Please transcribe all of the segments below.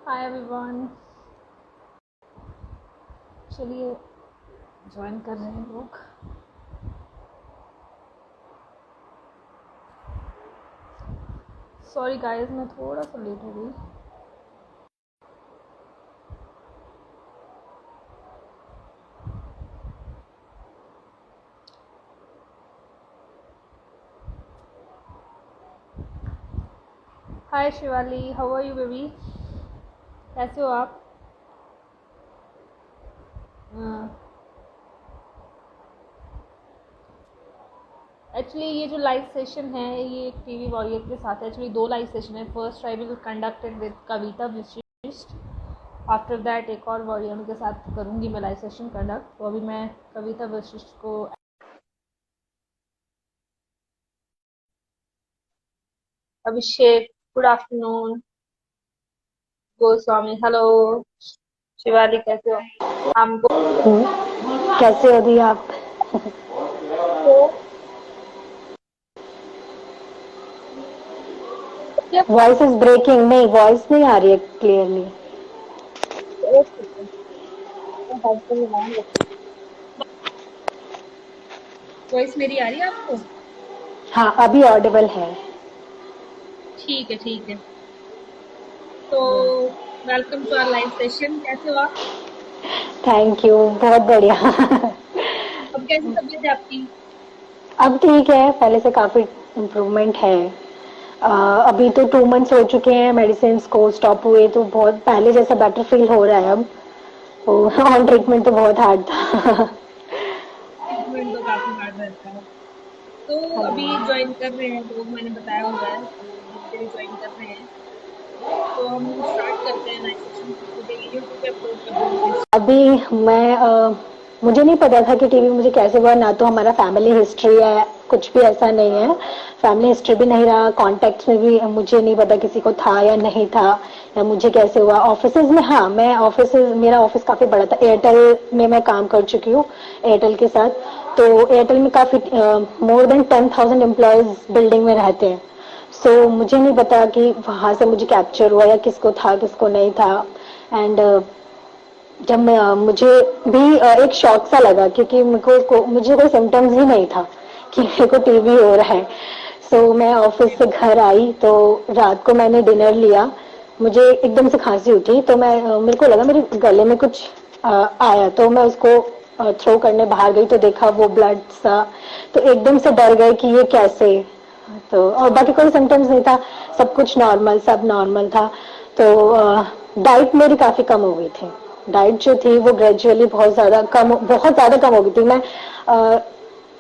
Hi everyone. चलिए join कर रहे हैं लोग। सॉरी गाइस, मैं थोड़ा सा लेट हो गई। Hi Shivali, how are you baby? कैसे हो आप? एक्चुअली ये जो लाइव सेशन है ये एक टीवी वॉरियर के साथ है। एक्चुअली 2 लाइव सेशन है। First I will conducted with Kavita Vishisht. After that एक और वॉरियर के साथ करूँगी मैं लाइव सेशन कंडक्ट। तो अभी मैं कविता विशिष्ट को Abhishek, good afternoon. Goswami, hello. Shivali कैसे हो? हमको कैसे हो दी आप? Voice is breaking. नहीं, वॉइस नहीं आ रही है क्लियरली। वॉइस मेरी आ रही है आपको? हाँ, अभी ऑडिबल है। ठीक है, ठीक है। तो welcome to our live session. कैसे हो आप? थैंक यू, बहुत बढ़िया। अब कैसी तबीयत है आपकी? अब ठीक है, पहले से काफी इम्प्रूवमेंट है। अभी तो 2 मंथ्स हो चुके हैं मेडिसिन को स्टॉप हुए, तो बहुत पहले जैसा बेटर फील हो रहा है अब। ऑन ट्रीटमेंट तो बहुत हार्ड था। ट्रीटमेंट तो काफी हार्ड रहता है। तो अभी ज्वाइन कर रहे हैं लोग, मैंने बताया हुआ है, तो धीरे धीरे ज्वाइन कर रहे हैं। तो हम स्टार्ट करते हैं लाइव सेशन। मुझे यूट्यूब पे अपलोड कर दूंगी। अभी मुझे नहीं पता था कि टीवी मुझे कैसे हुआ। ना तो हमारा फैमिली हिस्ट्री है, कुछ भी ऐसा नहीं है। फैमिली हिस्ट्री भी नहीं रहा, कॉन्टेक्ट में भी मुझे नहीं पता किसी को था या नहीं था, या मुझे कैसे हुआ। ऑफिसेज में, हाँ, मेरा ऑफिस काफी बड़ा था। एयरटेल में मैं काम कर चुकी हूँ, एयरटेल के साथ। तो एयरटेल में काफी मोर देन 10,000 एम्प्लॉयज बिल्डिंग में रहते हैं। सो मुझे नहीं पता कि वहां से मुझे कैप्चर हुआ या किसको था किसको नहीं था। एंड जब मुझे भी एक शॉक सा लगा, क्योंकि मुझे कोई सिम्टम्स ही नहीं था कि मेरे को टीबी हो रहा है। सो मैं ऑफिस से घर आई तो रात को मैंने डिनर लिया। मुझे एकदम से खांसी उठी, तो मेरे को लगा मेरे गले में कुछ आया, तो मैं उसको थ्रो करने बाहर गई, तो देखा वो ब्लड सा। तो एकदम से डर गए कि ये कैसे। तो और बाकी कोई सिम्टम्स नहीं था, सब कुछ नॉर्मल, सब नॉर्मल था। तो डाइट मेरी काफी कम हो गई थी। डाइट जो थी वो ग्रेजुअली बहुत ज्यादा कम हो गई थी। मैं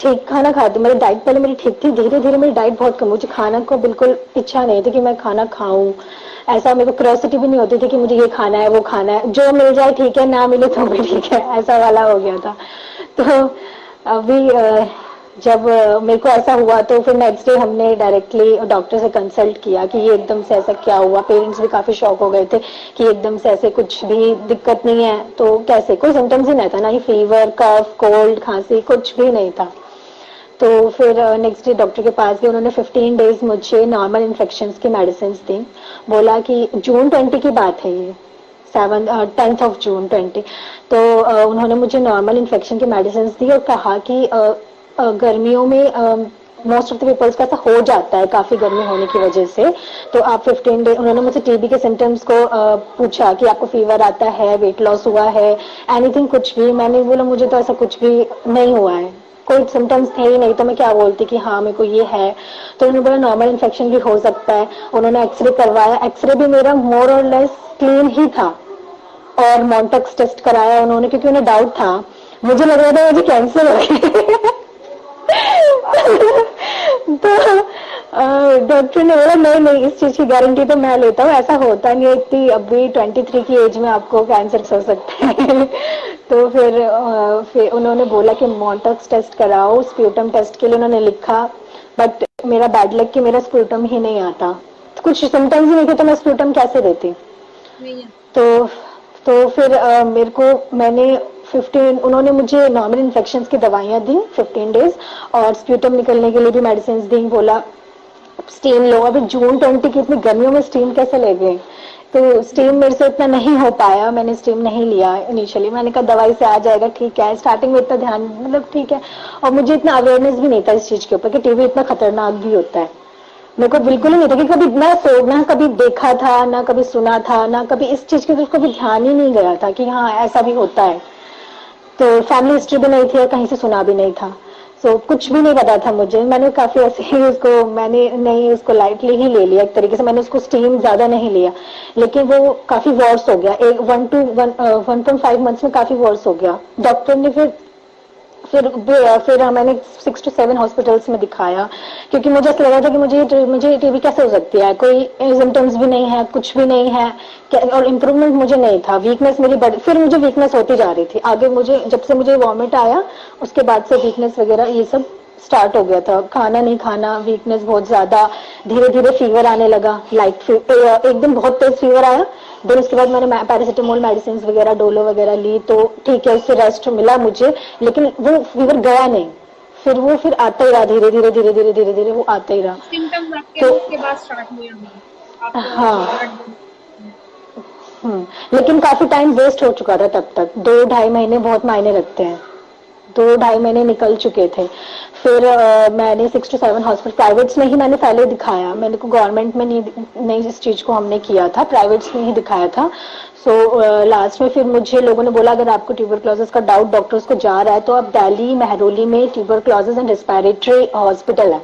ठीक खाना खाती, मेरी डाइट पहले मेरी ठीक थी, धीरे धीरे मेरी डाइट बहुत कम। मुझे खाना को बिल्कुल इच्छा नहीं थी कि मैं खाना खाऊं। ऐसा मेरे को क्यूरियोसिटी भी नहीं होती थी कि मुझे ये खाना है वो खाना है, जो मिल जाए ठीक है, ना मिले तो भी ठीक है, ऐसा वाला हो गया था। तो अभी जब मेरे को ऐसा हुआ तो फिर नेक्स्ट डे हमने डायरेक्टली डॉक्टर से कंसल्ट किया कि ये एकदम से ऐसा क्या हुआ। पेरेंट्स भी काफी शॉक हो गए थे कि एकदम से ऐसे कुछ भी दिक्कत नहीं है, तो कैसे, कोई सिम्टम्स ही नहीं था, ना ही फीवर, कफ, कोल्ड, खांसी, कुछ भी नहीं था। तो फिर नेक्स्ट डे डॉक्टर के पास गए, उन्होंने 15 डेज मुझे नॉर्मल इन्फेक्शन की मेडिसिन दी। बोला कि जून 20 की बात है ये, 10th of June 20। तो उन्होंने मुझे नॉर्मल इन्फेक्शन की मेडिसिन दी और कहा कि गर्मियों में मोस्ट ऑफ द पीपल्स का ऐसा हो जाता है, काफी गर्मी होने की वजह से। तो आप 15 डे, उन्होंने मुझसे टीबी के सिम्टम्स को पूछा कि आपको फीवर आता है, वेट लॉस हुआ है, एनीथिंग, कुछ भी। मैंने बोला मुझे तो ऐसा कुछ भी नहीं हुआ है, कोई सिम्टम्स थे ही नहीं, तो मैं क्या बोलती कि हाँ मेरे को ये है। तो उन्होंने बोला नॉर्मल इन्फेक्शन भी हो सकता है। उन्होंने एक्सरे करवाया, एक्सरे भी मेरा मोर और लेस क्लीन ही था। और मॉन्टेक्स टेस्ट कराया उन्होंने, क्योंकि उन्हें डाउट था, मुझे लग रहा था मुझे कैंसर हो गया। तो डॉक्टर ने बोला नहीं नहीं, इस चीज की गारंटी तो मैं लेता हूँ, ऐसा होता नहीं है, इतनी अभी 23 की एज में आपको कैंसर हो सकता है। तो फिर उन्होंने बोला कि मॉन्टेक्स टेस्ट कराओ। स्प्यूटम टेस्ट के लिए उन्होंने लिखा, बट मेरा बैड लक कि मेरा स्प्यूटम ही नहीं आता। तो कुछ सिम्टम्स ही नहीं थे, तो मैं स्प्यूटम कैसे देती। नहीं है। तो तो फिर मेरे को मैंने 15 उन्होंने मुझे नॉर्मल इन्फेक्शन की दवाइयां दी 15 डेज, और स्प्यूटम निकलने के लिए भी मेडिसिन दी। बोला स्टीम लो। अभी जून 20 की इतनी गर्मियों में स्टीम कैसे ले गए, तो स्टीम मेरे से इतना नहीं हो पाया, मैंने स्टीम नहीं लिया इनिशियली। मैंने कहा दवाई से आ जाएगा, ठीक है। स्टार्टिंग में इतना ध्यान, मतलब ठीक है, और मुझे इतना अवेयरनेस भी नहीं था इस चीज के ऊपर कि टीबी इतना खतरनाक भी होता है। मेरे को बिल्कुल ही नहीं था कि कभी ना कभी देखा था, ना कभी सुना था, ना कभी इस चीज की तरफ कभी ध्यान ही नहीं गया था कि हाँ ऐसा भी होता है। तो फैमिली हिस्ट्री भी नहीं थी और कहीं से सुना भी नहीं था। कुछ भी नहीं पता था मुझे। मैंने काफी ऐसे ही उसको, मैंने नहीं उसको लाइटली ही ले लिया एक तरीके से। मैंने उसको स्टीम ज्यादा नहीं लिया, लेकिन वो काफी वर्स हो गया। एक 1.5 मंथ्स में काफी वर्स हो गया। डॉक्टर ने फिर मैंने 6 to 7 हॉस्पिटल्स में दिखाया, क्योंकि मुझे ऐसा लगा था कि मुझे टीबी कैसे हो सकती है, कोई सिम्टम्स भी नहीं है, कुछ भी नहीं है, और इम्प्रूवमेंट मुझे नहीं था। वीकनेस मेरी फिर मुझे वीकनेस होती जा रही थी आगे। मुझे जब से मुझे वॉमिट आया उसके बाद से वीकनेस वगैरह ये सब स्टार्ट हो गया था। खाना नहीं खाना, वीकनेस बहुत ज्यादा, धीरे धीरे फीवर आने लगा, लाइट फीवर। एक दिन बहुत तेज फीवर आया, देन उसके बाद मैंने पैरासिटामोल मेडिसिन वगैरह, डोलो वगैरह ली, तो ठीक है, उससे रेस्ट मिला मुझे, लेकिन वो फीवर गया नहीं। फिर आता ही रहा, धीरे धीरे धीरे धीरे धीरे धीरे वो आता ही रहा। सिम्टम्स आपके तो उसके बाद स्टार्ट हुए होंगे, आप हाँ, ब्लड। लेकिन काफी टाइम वेस्ट हो चुका था तब तक। 2-2.5 महीने बहुत मायने रखते हैं। 2-2.5 महीने निकल चुके थे। फिर मैंने 6 to 7 हॉस्पिटल प्राइवेट्स में ही मैंने पहले दिखाया। मैंने को गवर्नमेंट में नहीं इस चीज को हमने किया था, प्राइवेट्स में ही दिखाया था। लास्ट में फिर मुझे लोगों ने बोला अगर आपको ट्यूबरक्लोसिस का डाउट डॉक्टर्स को जा रहा है तो आप दिल्ली मेहरौली में ट्यूबरक्लोसिस एंड रेस्पिरेटरी हॉस्पिटल है,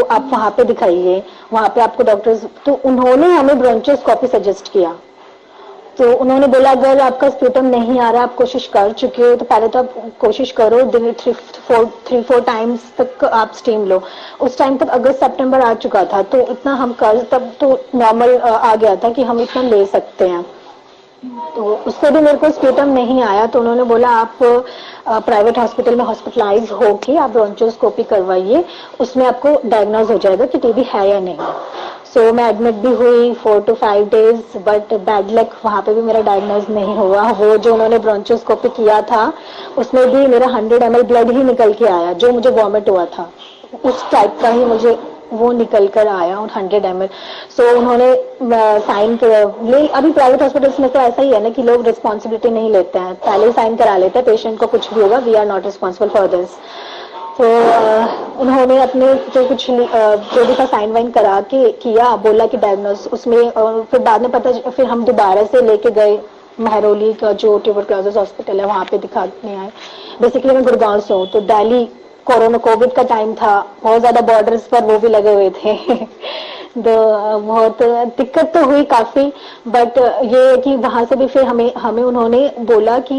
आप वहां पे दिखाइए। वहां पे आपको डॉक्टर्स, तो उन्होंने हमें ब्रोंचोस्कोपी सजेस्ट किया। तो उन्होंने बोला अगर आपका स्प्यूटम नहीं आ रहा, आप कोशिश कर चुके हो, तो पहले तो आप कोशिश करो, 3-4 टाइम्स तक आप स्टीम लो। उस टाइम तक अगस्त सितंबर आ चुका था, तो इतना हम कर, तब तो नॉर्मल आ गया था कि हम इतना ले सकते हैं। तो उससे भी मेरे को स्प्यूटम नहीं आया, तो उन्होंने बोला आप प्राइवेट हॉस्पिटल में हॉस्पिटलाइज होके आप ब्रोंचोस्कोपी करवाइए, उसमें आपको डायग्नोज हो जाएगा कि टीबी है या नहीं। मैं एडमिट भी हुई 4 to 5 days, but bad luck, वहां पे भी मेरा डायग्नोज नहीं हुआ। वो जो उन्होंने ब्रोंचोस्कोपी किया था उसमें भी मेरा 100 ml ब्लड ही निकल के आया, जो मुझे वॉमिट हुआ था उस टाइप का ही मुझे वो निकल कर आया, 100 ml। उन्होंने साइन ले, अभी प्राइवेट हॉस्पिटल्स में तो ऐसा ही है ना कि लोग रिस्पॉन्सिबिलिटी नहीं लेते हैं, पहले ही साइन करा लेते हैं, पेशेंट को कुछ भी होगा, we are not responsible for this. उन्होंने अपने जो कुछ जो भी था साइन वाइन करा के किया, बोला कि डायग्नोस उसमें, और फिर बाद में पता, फिर हम दोबारा से लेके गए मेहरौली का जो ट्यूबरक्लोसिस हॉस्पिटल है, वहां पे दिखाने आए। बेसिकली मैं गुड़गांव से हूँ, तो दिल्ली कोरोना कोविड का टाइम था, बहुत ज्यादा बॉर्डर्स पर वो भी लगे हुए थे तो बहुत दिक्कत तो हुई काफी, बट ये है कि वहां से भी फिर हमें उन्होंने बोला कि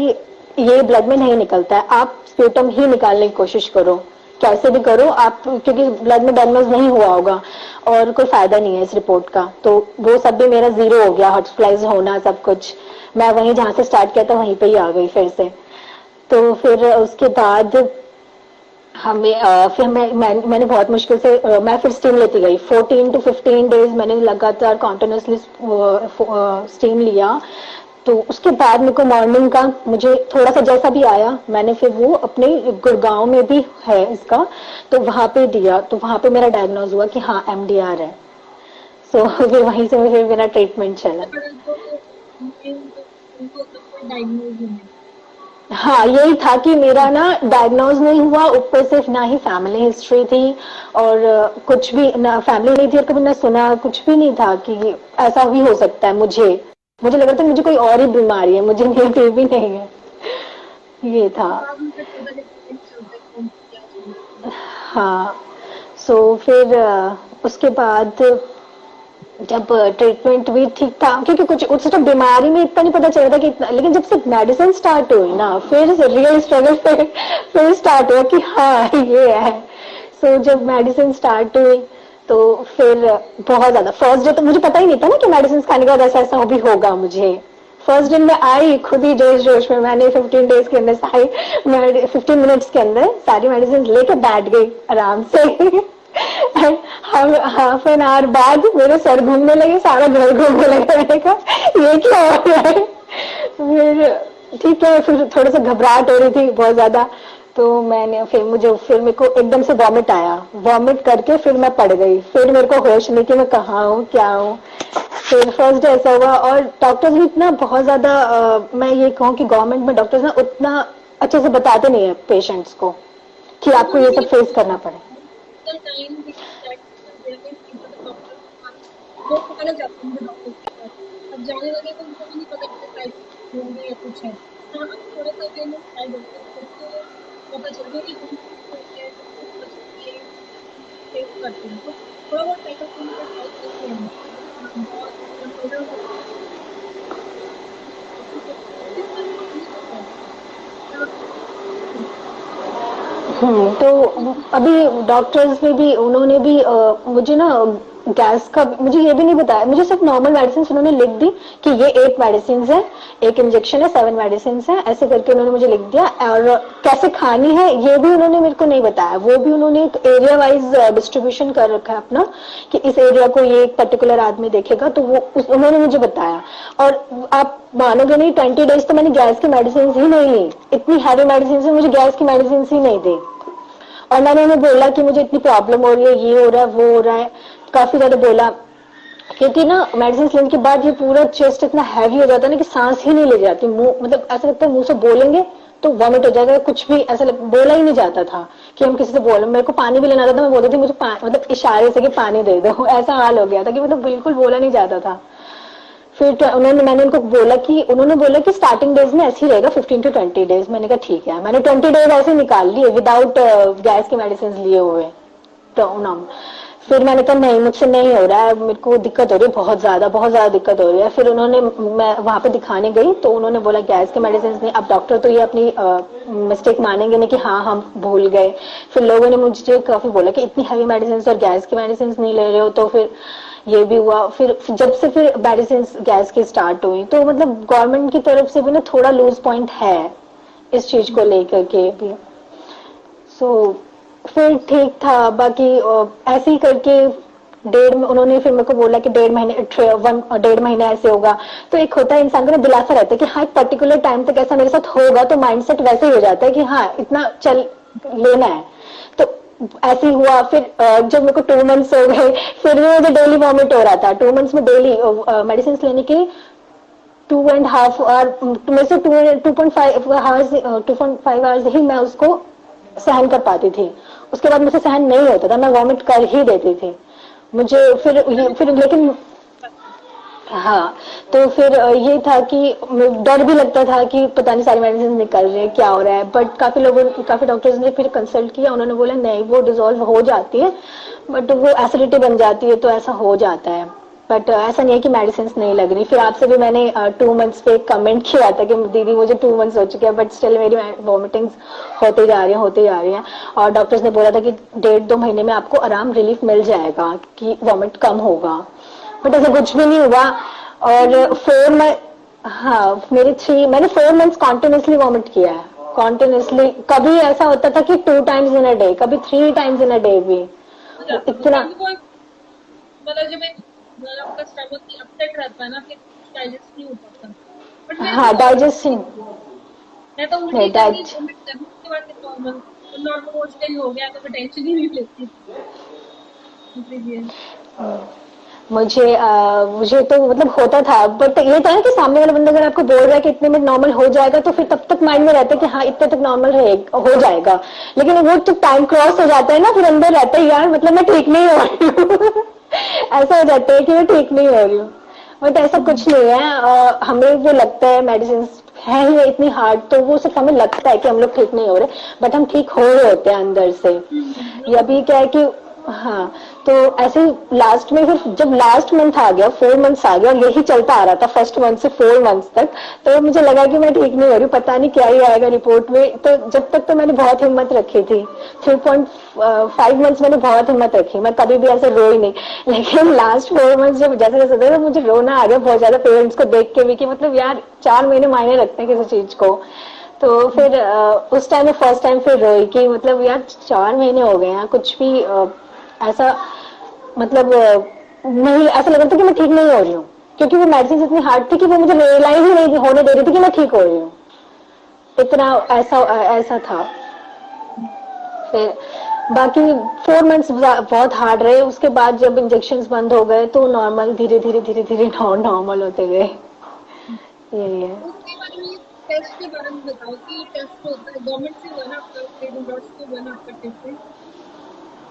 ये ब्लड में नहीं निकलता है, आप स्प्यूटम ही निकालने की कोशिश करो, कैसे भी करो आप, क्योंकि ब्लड में डायग्नोज नहीं हुआ होगा और कोई फायदा नहीं है इस रिपोर्ट का। तो वो सब भी मेरा जीरो हो गया, हॉस्पिटलाइज होना सब कुछ। मैं वहीं जहां से स्टार्ट किया था वहीं पे ही आ गई फिर से। तो फिर उसके बाद फिर मैंने बहुत मुश्किल से मैं फिर स्टीम लेती गई। 14 to 15 डेज मैंने लगातार कॉन्टिन्यूसली स्टीम लिया। तो उसके बाद मेरे को मॉर्निंग का मुझे थोड़ा सा जैसा भी आया, मैंने फिर वो अपने गुड़गांव में भी है इसका, तो वहां पे दिया, तो वहां पे मेरा डायग्नोज हुआ कि हाँ MDR है। फिर वहीं से फिर मेरा ट्रीटमेंट चला। हाँ, यही था कि मेरा ना डायग्नोज नहीं हुआ, ऊपर से ना ही फैमिली हिस्ट्री थी, और कुछ भी ना फैमिली नहीं थी, और कभी ना सुना, कुछ भी नहीं था कि ऐसा भी हो सकता है। मुझे लग रहा था मुझे कोई और ही बीमारी है, मुझे ये भी नहीं है, ये था। हाँ, फिर उसके बाद जब ट्रीटमेंट भी ठीक था, क्योंकि कुछ उस टाइम बीमारी में इतना नहीं पता चल रहा था कि इतना, लेकिन जब से मेडिसिन स्टार्ट हुई ना, फिर रियल स्ट्रगल फिर स्टार्ट हुआ कि हाँ ये है। जब मेडिसिन स्टार्ट हुई तो फिर बहुत ज्यादा, फर्स्ट डे तो मुझे पता ही नहीं था ना कि मेडिसिन खाने के बाद ऐसा ऐसा भी होगा मुझे। फर्स्ट दिन में आई खुद ही जोश जोश में, मैंने 15 डेज के अंदर 15 मिनट्स के अंदर सारी मेडिसिन लेके बैठ गई आराम से हम हाफ एन आवर बाद मेरे सर घूमने लगे, सारा घर घूमने लगा, मैंने कहा ये क्या हो रहा है। फिर ठीक है, फिर थोड़ा सा घबराहट हो रही थी बहुत ज्यादा, तो फिर मेरे को एकदम से वॉमिट आया, वॉमिट करके फिर मैं पड़ गई, फिर मेरे को होश नहीं कि मैं कहाँ हूँ क्या हूँ। फिर फर्स्ट डे ऐसा हुआ और डॉक्टर्स भी इतना बहुत ज्यादा मैं ये कहूँ कि गवर्नमेंट में डॉक्टर्स ना उतना अच्छे से बताते नहीं है पेशेंट्स को कि आपको ये सब फेस करना पड़े। लोग पकड़े जाते हैं डॉक्टर के पास, अब जाने लगे तो उनको भी नहीं पता कि टाइप होंगे या कुछ है, हाँ थोड़ा सा अवेयरनेस साइड होता है तो पता चल गया कि कौन सी चीज़ होती है, तो पता चलती है फेस करते हैं, तो थोड़ा बहुत चेकअप करने का ट्राई करते हैं, बहुत कंट्रोलर होता है किस तरह का नहीं होता है। तो अभी डॉक्टर्स ने भी उन्होंने भी मुझे ना गैस का मुझे ये भी नहीं बताया, मुझे सिर्फ नॉर्मल मेडिसिन उन्होंने लिख दी कि ये 8 मेडिसिन है, एक इंजेक्शन है, 7 मेडिसिन है, ऐसे करके उन्होंने मुझे लिख दिया। और कैसे खानी है ये भी उन्होंने मेरे को नहीं बताया, वो भी उन्होंने एक एरिया वाइज डिस्ट्रीब्यूशन कर रखा है अपना कि इस एरिया को ये एक पर्टिकुलर आदमी देखेगा, तो वो उन्होंने मुझे बताया। और आप मानोगे नहीं 20 डेज तो मैंने गैस की मेडिसिन ही नहीं ली, इतनी हैवी मेडिसिन से मुझे गैस की मेडिसिन ही नहीं दी। और मैंने उन्हें बोला कि मुझे इतनी प्रॉब्लम हो रही है, ये हो रहा है, वो हो रहा है, काफी ज्यादा बोला, क्योंकि ना मेडिसिन लेने के बाद ये पूरा चेस्ट इतना हैवी हो जाता है ना कि सांस ही नहीं ले जाती, मुंह मतलब ऐसा लगता है मुंह से बोलेंगे तो वॉमिट हो जाएगा, कुछ भी ऐसा बोला ही नहीं जाता था कि हम किसी से बोले। मेरे को पानी भी लेना आता था, मैं बोलती थी मुझे मतलब इशारे से कि पानी दे दो, ऐसा हाल हो गया था कि मतलब बिल्कुल बोला नहीं जाता था। फिर मैंने उनको बोला कि उन्होंने बोला कि स्टार्टिंग डेज में ऐसे ही रहेगा 15 to 20 डेज। मैंने कहा ठीक है, मैंने 20 डेज ऐसे निकाल लिए विदाउट गैस की मेडिसिन लिए हुए। तो फिर मैंने कहा नहीं मुझसे नहीं हो रहा है, मेरे को दिक्कत हो रही है, बहुत ज्यादा दिक्कत हो रही है। फिर उन्होंने मैं वहां पे दिखाने गई तो उन्होंने बोला गैस के मेडिसिन नहीं। अब डॉक्टर तो ये अपनी मिस्टेक मानेंगे नहीं कि हाँ हम भूल गए। फिर लोगों ने मुझे काफी बोला कि इतनी हैवी मेडिसिन और गैस की मेडिसिन नहीं ले रहे हो, तो फिर ये भी हुआ। फिर जब से फिर मेडिसिन गैस की स्टार्ट हुई तो मतलब गवर्नमेंट की तरफ से भी ना थोड़ा लूज पॉइंट है इस चीज को लेकर के भी। सो फिर ठीक था, बाकी ऐसे ही करके उन्होंने फिर मेरे को बोला कि 1.5 महीने ऐसे होगा। तो एक होता है इंसान को ना दिलासा रहता है कि हाँ एक पर्टिकुलर टाइम तक ऐसा मेरे साथ होगा, तो माइंडसेट वैसे ही हो जाता है कि हाँ इतना चल लेना है। तो ऐसे ही हुआ। फिर जब मेरे को 2 मंथ्स हो गए फिर भी मुझे डेली वॉमिट हो रहा था। 2 मंथ्स में डेली मेडिसिन लेने के 2.5 आवर में से 2.5 आवर्स ही मैं उसको सहन कर पाती थी, उसके बाद मुझसे सहन नहीं होता था, मैं वॉमिट कर ही देती थी। मुझे फिर लेकिन हाँ, तो फिर ये था कि डर भी लगता था कि पता नहीं सारी मेडिसिन निकल रही है क्या हो रहा है। बट काफी डॉक्टर्स ने फिर कंसल्ट किया, उन्होंने बोला नहीं वो डिसॉल्व हो जाती है, बट वो एसिडिटी बन जाती है तो ऐसा हो जाता है। बट ऐसा नहीं है कि मेडिसिन नहीं लग रही। फिर आपसे भी मैंने 2 मंथ्स पे कमेंट किया था कि दीदी मुझे 2 मंथ्स हो चुके हैं बट स्टिल मेरी वॉमिटिंग्स होते जा रही हैं। और डॉक्टर्स ने बोला था कि 1.5-2 महीने में आपको आराम रिलीफ मिल जाएगा कि वॉमिट कम होगा, बट ऐसा कुछ भी नहीं हुआ। और 4 मंथ हाँ मैंने 4 मंथ्स कॉन्टिन्यूसली वॉमिट किया है, कॉन्टिन्यूसली। कभी ऐसा होता था कि 2 टाइम्स इन अ डे, कभी 3 टाइम्स इन अ डे भी। इतना मतलब जब आपका स्टमक अपसेट रहता है ना फिर डाइजेस्ट नहीं हो पाता। बट हाँ डाइजेशन मैं तो उल्टी करनी वॉमिट करनी उसके बाद नॉर्मल नॉर्मल ही हो गया तो मैं टेंशन ही नहीं लेती। मुझे तो मतलब होता था, बट ये था ना कि सामने वाला बंदा अगर आपको बोल रहा है कि इतने में नॉर्मल हो जाएगा तो फिर तब तक माइंड में रहता है कि हाँ इतने तक नॉर्मल हो जाएगा। लेकिन वो जब टाइम क्रॉस हो जाता है ना फिर अंदर रहता है यार मतलब मैं ठीक नहीं हो रही हूँ ऐसा हो जाता है कि मैं ठीक नहीं हो रही हूँ। बट ऐसा कुछ नहीं है। हमें वो लगता है मेडिसिन है ही इतनी हार्ड, तो वो सिर्फ हमें लगता है कि हम लोग ठीक नहीं हो रहे, बट हम ठीक हो रहे होते हैं अंदर से। ये अभी क्या है कि हाँ, तो ऐसे लास्ट में फिर जब लास्ट मंथ आ गया 4 मंथ्स आ गया और यही चलता आ रहा था फर्स्ट मंथ से 4 मंथ्स तक, तो मुझे लगा कि मैं ठीक नहीं हो रही, पता नहीं क्या ही आएगा रिपोर्ट में। तो जब तक तो मैंने बहुत हिम्मत रखी थी, 3.5 मंथ्स मैंने बहुत हिम्मत रखी, मैं कभी भी ऐसे रोई नहीं। लेकिन लास्ट 4 मंथ्स जब जैसे जैसे होता है मुझे रोना आ गया बहुत ज्यादा पेरेंट्स को देख के भी कि मतलब यार 4 महीने मायने रखते हैं किसी चीज को। तो फिर उस टाइम में फर्स्ट टाइम फिर रोई कि मतलब यार 4 महीने हो गए हैं, कुछ भी ऐसा मतलब नहीं, ऐसा लग रहा था कि मैं ठीक नहीं हो रही हूँ, क्योंकि वो मेडिसिन इतनी हार्ड थी कि वो मुझे रियलाइज ही नहीं होने दे रही थी कि मैं ठीक हो रही हूँ। इतना ऐसा था। फिर बाकी 4 मंथ्स बहुत हार्ड रहे, उसके बाद जब इंजेक्शंस बंद हो गए तो नॉर्मल धीरे धीरे धीरे धीरे नॉर्मल होते गए, यही है। उसके बारे में, टेस्ट के बारे में बताओ कि टेस्ट होता है गवर्नमेंट से हुआ ना आपका, स्टेट डॉट्स से हुआ ना आपका टेस्ट?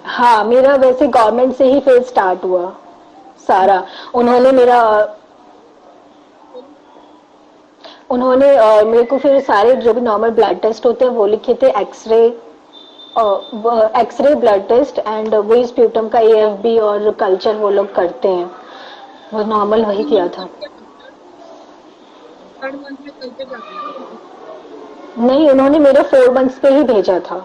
हाँ, मेरा वैसे गवर्नमेंट से ही फिर स्टार्ट हुआ सारा। उन्होंने मेरा उन्होंने मेरे को फिर सारे जो भी नॉर्मल ब्लड टेस्ट होते हैं वो लिखे थे, एक्सरे, ब्लड टेस्ट एंड वही स्प्यूटम का एएफबी और कल्चर वो लोग करते हैं, वो नॉर्मल वही 3 किया मंथ था। तक क्या होता है? 3rd मंथ में कल्चर जाता है ना? नहीं, उन्होंने मेरा 4 मंथ्स पे ही भेजा था।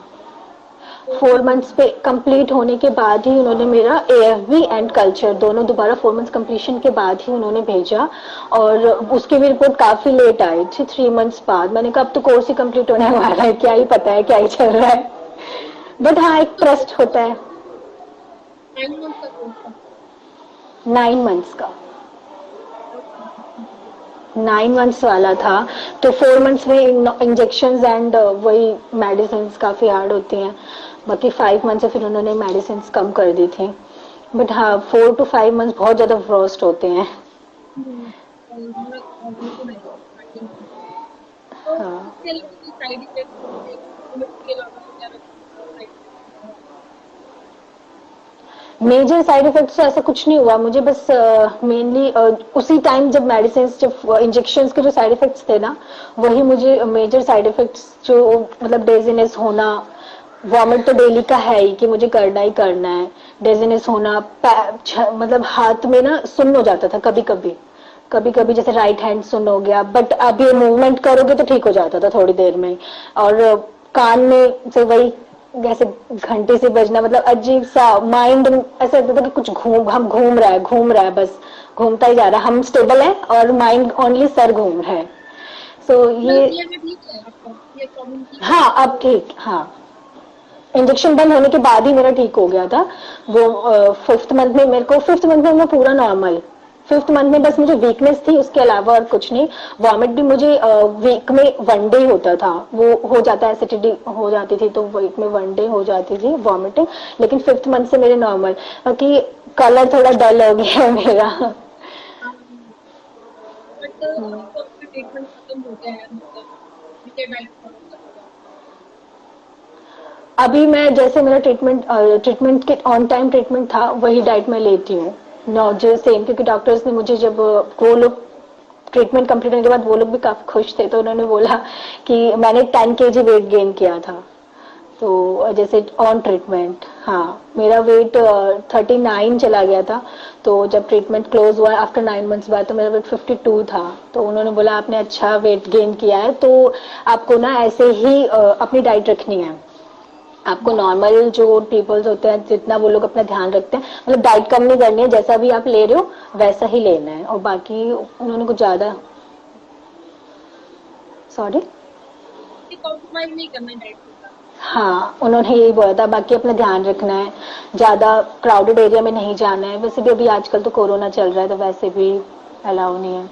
तो 4 मंथ्स पे कंप्लीट होने के बाद ही उन्होंने मेरा एएफबी एंड कल्चर दोनों दोबारा 4 मंथ्स कंप्लीशन के बाद ही उन्होंने भेजा, और उसकी भी रिपोर्ट काफी लेट आई थी, 3 मंथ्स बाद। मैंने कहा अब तो कोर्स ही कंप्लीट होने वाला है, क्या ही पता है क्या ही चल रहा है, बट हाँ एक ट्रस्ट होता है। 9 मंथ का कोर्स था। 9 मंथ्स का, 9 मंथ्स वाला था। तो 4 मंथ्स में इंजेक्शन एंड वही मेडिसिन काफी हार्ड होती हैं, बाकी 5 मंथ से फिर उन्होंने मेडिसिन कम कर दी थी, बट हाँ 4 to 5 मंथ्स बहुत ज्यादा फ्रॉस्ट होते हैं। और हमारा बिल्कुल है स्टार्टिंग में। तो हाँ, इसके अलावा कोई साइड इफेक्ट होते हैं, के अलावा वगैरह side effect? Major side effects तो ऐसा कुछ नहीं हुआ मुझे, बस मेनली उसी टाइम जब मेडिसिन, जब इंजेक्शन के जो साइड इफेक्ट्स थे ना, वही मुझे मेजर साइड इफेक्ट्स, जो मतलब डेजीनेस होना, वॉमिट तो डेली का है ही कि मुझे करना ही करना है, डेजीनेस होना, मतलब हाथ में ना सुन्न हो जाता था कभी कभी, कभी कभी जैसे राइट हैंड सुन्न हो गया, बट अब ये मूवमेंट करोगे तो ठीक हो जाता था थोड़ी देर में। और कान में से वही जैसे घंटे से बजना, मतलब अजीब सा माइंड ऐसा लगता था कि कुछ हम घूम रहा है, बस घूमता ही जा रहा है, हम स्टेबल है और माइंड ओनली सर घूम रहा है। सो ये, मतलब ये में ठीक है आपका, ये प्रॉब्लम ठीक है? हाँ अब ठीक, हाँ इंजेक्शन बंद होने के बाद ही मेरा ठीक हो गया था वो। 5th मंथ में मेरे को, 5th मंथ में मैं पूरा नॉर्मल, 5th मंथ में बस मुझे वीकनेस थी, उसके अलावा और कुछ नहीं। वॉमिट भी मुझे वीक में 1 डे होता था, वो हो जाता है, एसिडिटी हो जाती थी तो वीक में 1 डे हो जाती थी वॉमिटिंग, लेकिन 5th मंथ से मेरे नॉर्मल, बाकी कलर थोड़ा डल हो गया है मेरा। बट अभी तो आपका ट्रीटमेंट खत्म हो गया है, मतलब ठीक है, डाइट फॉलो कर रहे हो? अभी मैं जैसे मेरा ट्रीटमेंट के ऑन टाइम ट्रीटमेंट था वही डाइट में लेती हूँ, नौ जो सेम, क्योंकि डॉक्टर्स ने मुझे जब वो लोग ट्रीटमेंट कंप्लीट होने के बाद वो लोग भी काफी खुश थे, तो उन्होंने बोला कि मैंने 10 kg वेट गेन किया था, तो जैसे ऑन ट्रीटमेंट, हाँ मेरा वेट 39 चला गया था, तो जब ट्रीटमेंट क्लोज हुआ आफ्टर 9 मंथ्स बाद तो मेरा वेट 52 था, तो उन्होंने बोला आपने अच्छा वेट गेन किया है, तो आपको ना ऐसे ही अपनी डाइट रखनी है, आपको नॉर्मल जो पीपल्स होते हैं जितना वो लोग अपना ध्यान रखते हैं, मतलब डाइट कम नहीं करनी है, जैसा भी आप ले रहे हो वैसा ही लेना है, और बाकी उन्होंने कुछ ज्यादा, सॉरी, कॉम्प्रोमाइज नहीं करना है डाइट के साथ? हाँ उन्होंने यही बोला था, बाकी अपना ध्यान रखना है, ज्यादा क्राउडेड एरिया में नहीं जाना है, वैसे भी अभी आजकल तो कोरोना चल रहा है तो वैसे भी अलाउ नहीं है।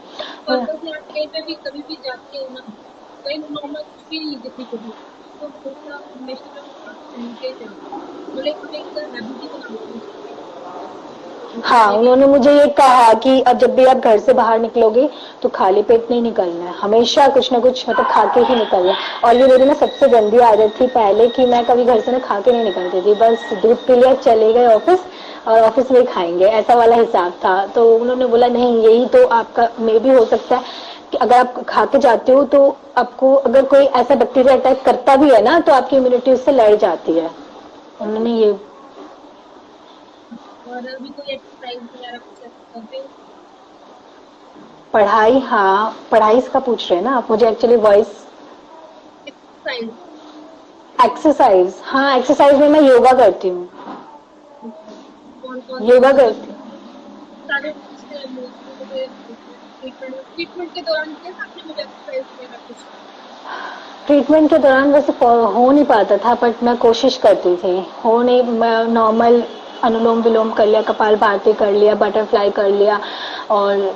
पर्पस आप कहीं पे भी कभी भी जाते हो ना, कहीं नॉर्मल कुछ भी नहीं किसी को भी, तो हमेशा हमेशा मास्क पहन के चलो, भले हम एक हैबिट ही बना लो उसकी। हाँ ये भी उन्होंने मुझे ये कहा कि अब जब भी आप घर से बाहर निकलोगे तो खाली पेट नहीं निकलना है, हमेशा कुछ ना कुछ मतलब खा के ही निकलना है, और ये मेरी ना सबसे गंदी आदत थी पहले कि मैं कभी घर से ना खा के नहीं निकलती थी, बस दूध पी लिया चले गए ऑफिस और ऑफिस में ही खाएंगे, ऐसा वाला हिसाब था, तो उन्होंने बोला नहीं यही तो आपका मे भी हो सकता है कि अगर आप खा के जाते हो तो आपको अगर कोई ऐसा बैक्टीरिया अटैक करता भी है ना तो आपकी इम्यूनिटी उससे लड़ जाती है, उन्होंने ये। और अभी कोई एक्सरसाइज वगैरह कुछ ऐसा करते हो? पढ़ाई, हाँ पढ़ाई इसका पूछ रहे हैं ना आप मुझे, एक्चुअली वॉइस। एक्सरसाइज एक्सरसाइज, हाँ एक्सरसाइज में मैं योगा करती हूँ, कौन कौन सी योगा मतलब करती हूँ। सारे से मोस्टली ट्रीटमेंट के दौरान किया था आपने मुझे एक्सरसाइज वगैरह कुछ? ट्रीटमेंट के दौरान वैसे हो नहीं पाता था, बट मैं कोशिश करती थी, हो नहीं, मैं नॉर्मल अनुलोम विलोम कर लिया, कपाल भाती कर लिया, बटरफ्लाई कर लिया, और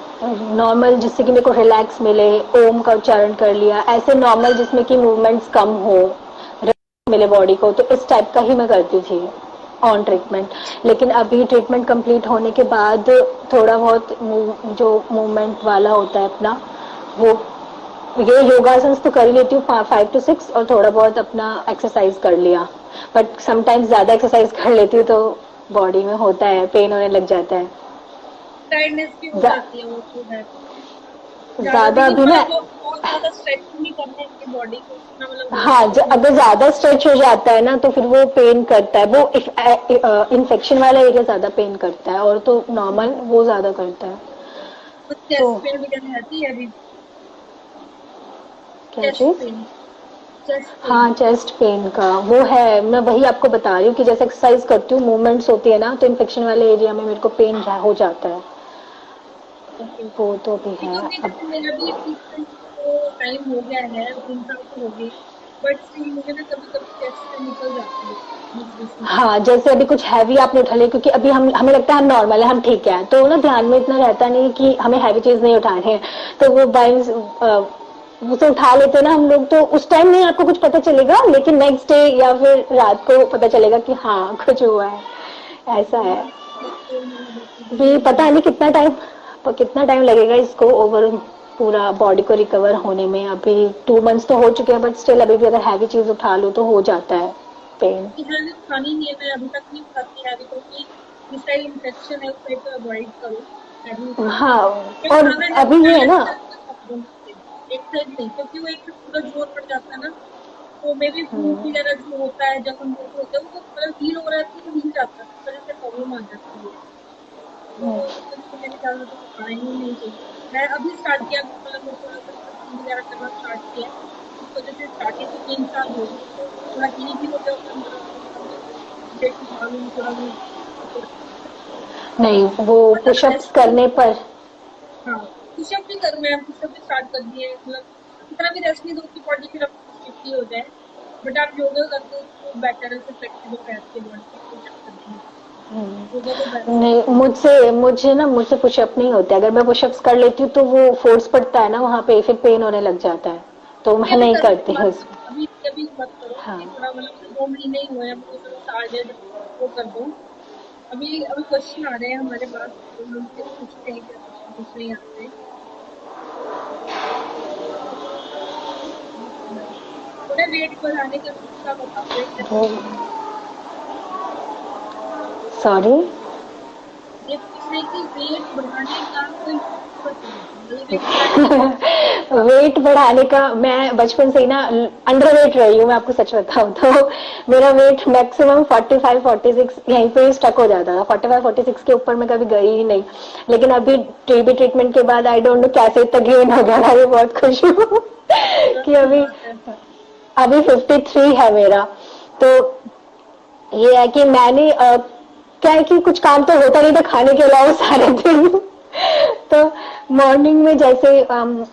नॉर्मल जिससे कि मेरे को रिलैक्स मिले, ओम का उच्चारण कर लिया, ऐसे नॉर्मल जिसमें कि मूवमेंट्स कम हो, मिले बॉडी को, तो इस टाइप का ही मैं करती थी ऑन ट्रीटमेंट। लेकिन अभी ट्रीटमेंट कंप्लीट होने के बाद थोड़ा बहुत जो मूवमेंट वाला होता है अपना, वो ये योगासन तो कर ही लेती हूँ 5 to 6, और थोड़ा बहुत अपना एक्सरसाइज कर लिया। बट समटाइम्स ज्यादा एक्सरसाइज कर लेती हूँ तो बॉडी में होता है, पेन होने लग जाता है। टायर्डनेस भी हो ज्या- जाती है, वो तो है। ज्यादा लेकिन अभी ना, मतलब वो बहुत ज्यादा स्ट्रेच नहीं करना है अपनी बॉडी को, उतना मतलब हाँ, अगर ज्यादा स्ट्रेच हो जाता है ना तो फिर वो पेन करता है, वो इन्फेक्शन वाला एरिया ज्यादा पेन करता है, और तो नॉर्मल वो ज्यादा करता है। कुछ तो चेस्ट पेन वगैरह रहती है अभी? क्या चेस्ट चीज? Pain, chest pain. हाँ, चेस्ट पेन का वो है, मैं वही आपको बता रही हूँ कि जैसे एक्सरसाइज करती हूँ, मूवमेंट्स होती है ना, तो इन्फेक्शन वाले एरिया में मेरे को पेन हो जाता है। ओके। वो तो भी है क्योंकि अब। जैसे मेरा भी ट्रीटमेंट को टाइम हो गया है, 3 साल तो हो गए, बट स्टिल मुझे ना कभी कभी चेस्ट पेन निकल जाती है बीच बीच में। हाँ, जैसे अभी कुछ हैवी आपने उठा लिया, क्योंकि अभी हमें लगता है हम नॉर्मल है, हम ठीक है, तो ना ध्यान में इतना रहता नहीं कि हमें हैवी चीज नहीं उठानी है, तो वो बाइंस उसे उठा लेते हैं ना हम लोग, तो उस टाइम नहीं आपको कुछ पता चलेगा, लेकिन नेक्स्ट डे या फिर रात को पता चलेगा कि हाँ कुछ हुआ है, ऐसा है। भी पता नहीं कितना टाइम लगेगा इसको ओवर पूरा बॉडी को रिकवर होने में। अभी 2 मंथ्स तो हो चुके हैं, बट स्टिल अभी भी अगर हैवी चीज उठा लो तो हो जाता है पेन। हैवी खानी नहीं है, मैं अभी तक नहीं खाती हैवी, क्योंकि जिस साइड इन्फेक्शन है उस साइड तो अवॉइड करो हैवी खाना। हाँ, बट और खाना जब अभी ये है बैलेंस ना। करके खा दो एक साइड नहीं, क्योंकि वो एक से पूरा जोर पड़ जाता है ना, तो मे बी फूड हम्म, वगैरह जो होता है जब हम लोग होते हैं वो मतलब हील हो रहा है तो हिल जाता है, इस वजह से प्रॉब्लम आ जाती है। तो हम्म, इस वजह से मेरे ख्याल में तो खाना ही नहीं चाहिए। मैं अभी स्टार्ट किया, मतलब मैं थोड़ा सा स्ट्रेचिंग वगैरह करना स्टार्ट किया है, इस वजह से स्टार्ट ही तो 3 साल हो गए, तो थोड़ा इजी हो गया उसके अंदर, अब वेट उठा लूँ थोड़ा बहुत। नहीं, वो बहुत ज्यादा पुशअप्स रेस्ट नहीं करने दूँ। पर। हाँ, पुशअप भी कर, मैं पुशअप भी स्टार्ट कर दिए, मतलब इतना भी रेस्ट नहीं दो कि बॉडी फिर आपकी स्टिफ ही हो जाए, बट आप योगा करते हो तो बेटर है, उससे फ्लेक्सिबल रहती है बॉडी, पुशअप करने में योगा तो बेस्ट है। नहीं, मुझसे पुशअप नहीं होते, अगर मैं पुशअप्स कर लेती हूँ तो वो फोर्स पड़ता है ना वहाँ पे, फिर पेन होने लग जाता है, तो मैं अभी नहीं करो करती हूँ मत, उसमें। अभी मत करो, हाँ। अभी थोड़ा मतलब 2 महीने ही हुए हैं, अभी तो साल डेढ़ वो कर दो। अभी अभी क्वेश्चन आ रहे हैं हमारे पास, तो हम उनसे पूछते हैं, क्या क्वेश्चन पूछ रहे हैं आपसे। थोड़ा वेट बढ़ाने का नुस्खा बताओ, वेट कैसे बढ़ाना है। सॉरी। ये पूछ रहे हैं कि वेट बढ़ाने का कोई नुस्खा बताओ, मतलब वेट बढ़ाने के लिए नुस्खा। वेट बढ़ाने का, मैं बचपन से ही ना अंडर वेट रही हूँ, मैं आपको सच बताऊँ तो मेरा वेट मैक्सिमम 45-46 यहीं पे ही स्टक हो जाता था, 45-46 के ऊपर मैं कभी गई ही नहीं। लेकिन अभी टीबी ट्रीटमेंट के बाद आई डोंट नो कैसे इतना गेन हो गया, मैं भी बहुत खुश हूँ कि अच्छी अभी बात है। अभी 53 है मेरा। तो ये है कि मैंने क्या है कि कुछ काम तो होता नहीं था खाने के अलावा सारे दिन तो मॉर्निंग में जैसे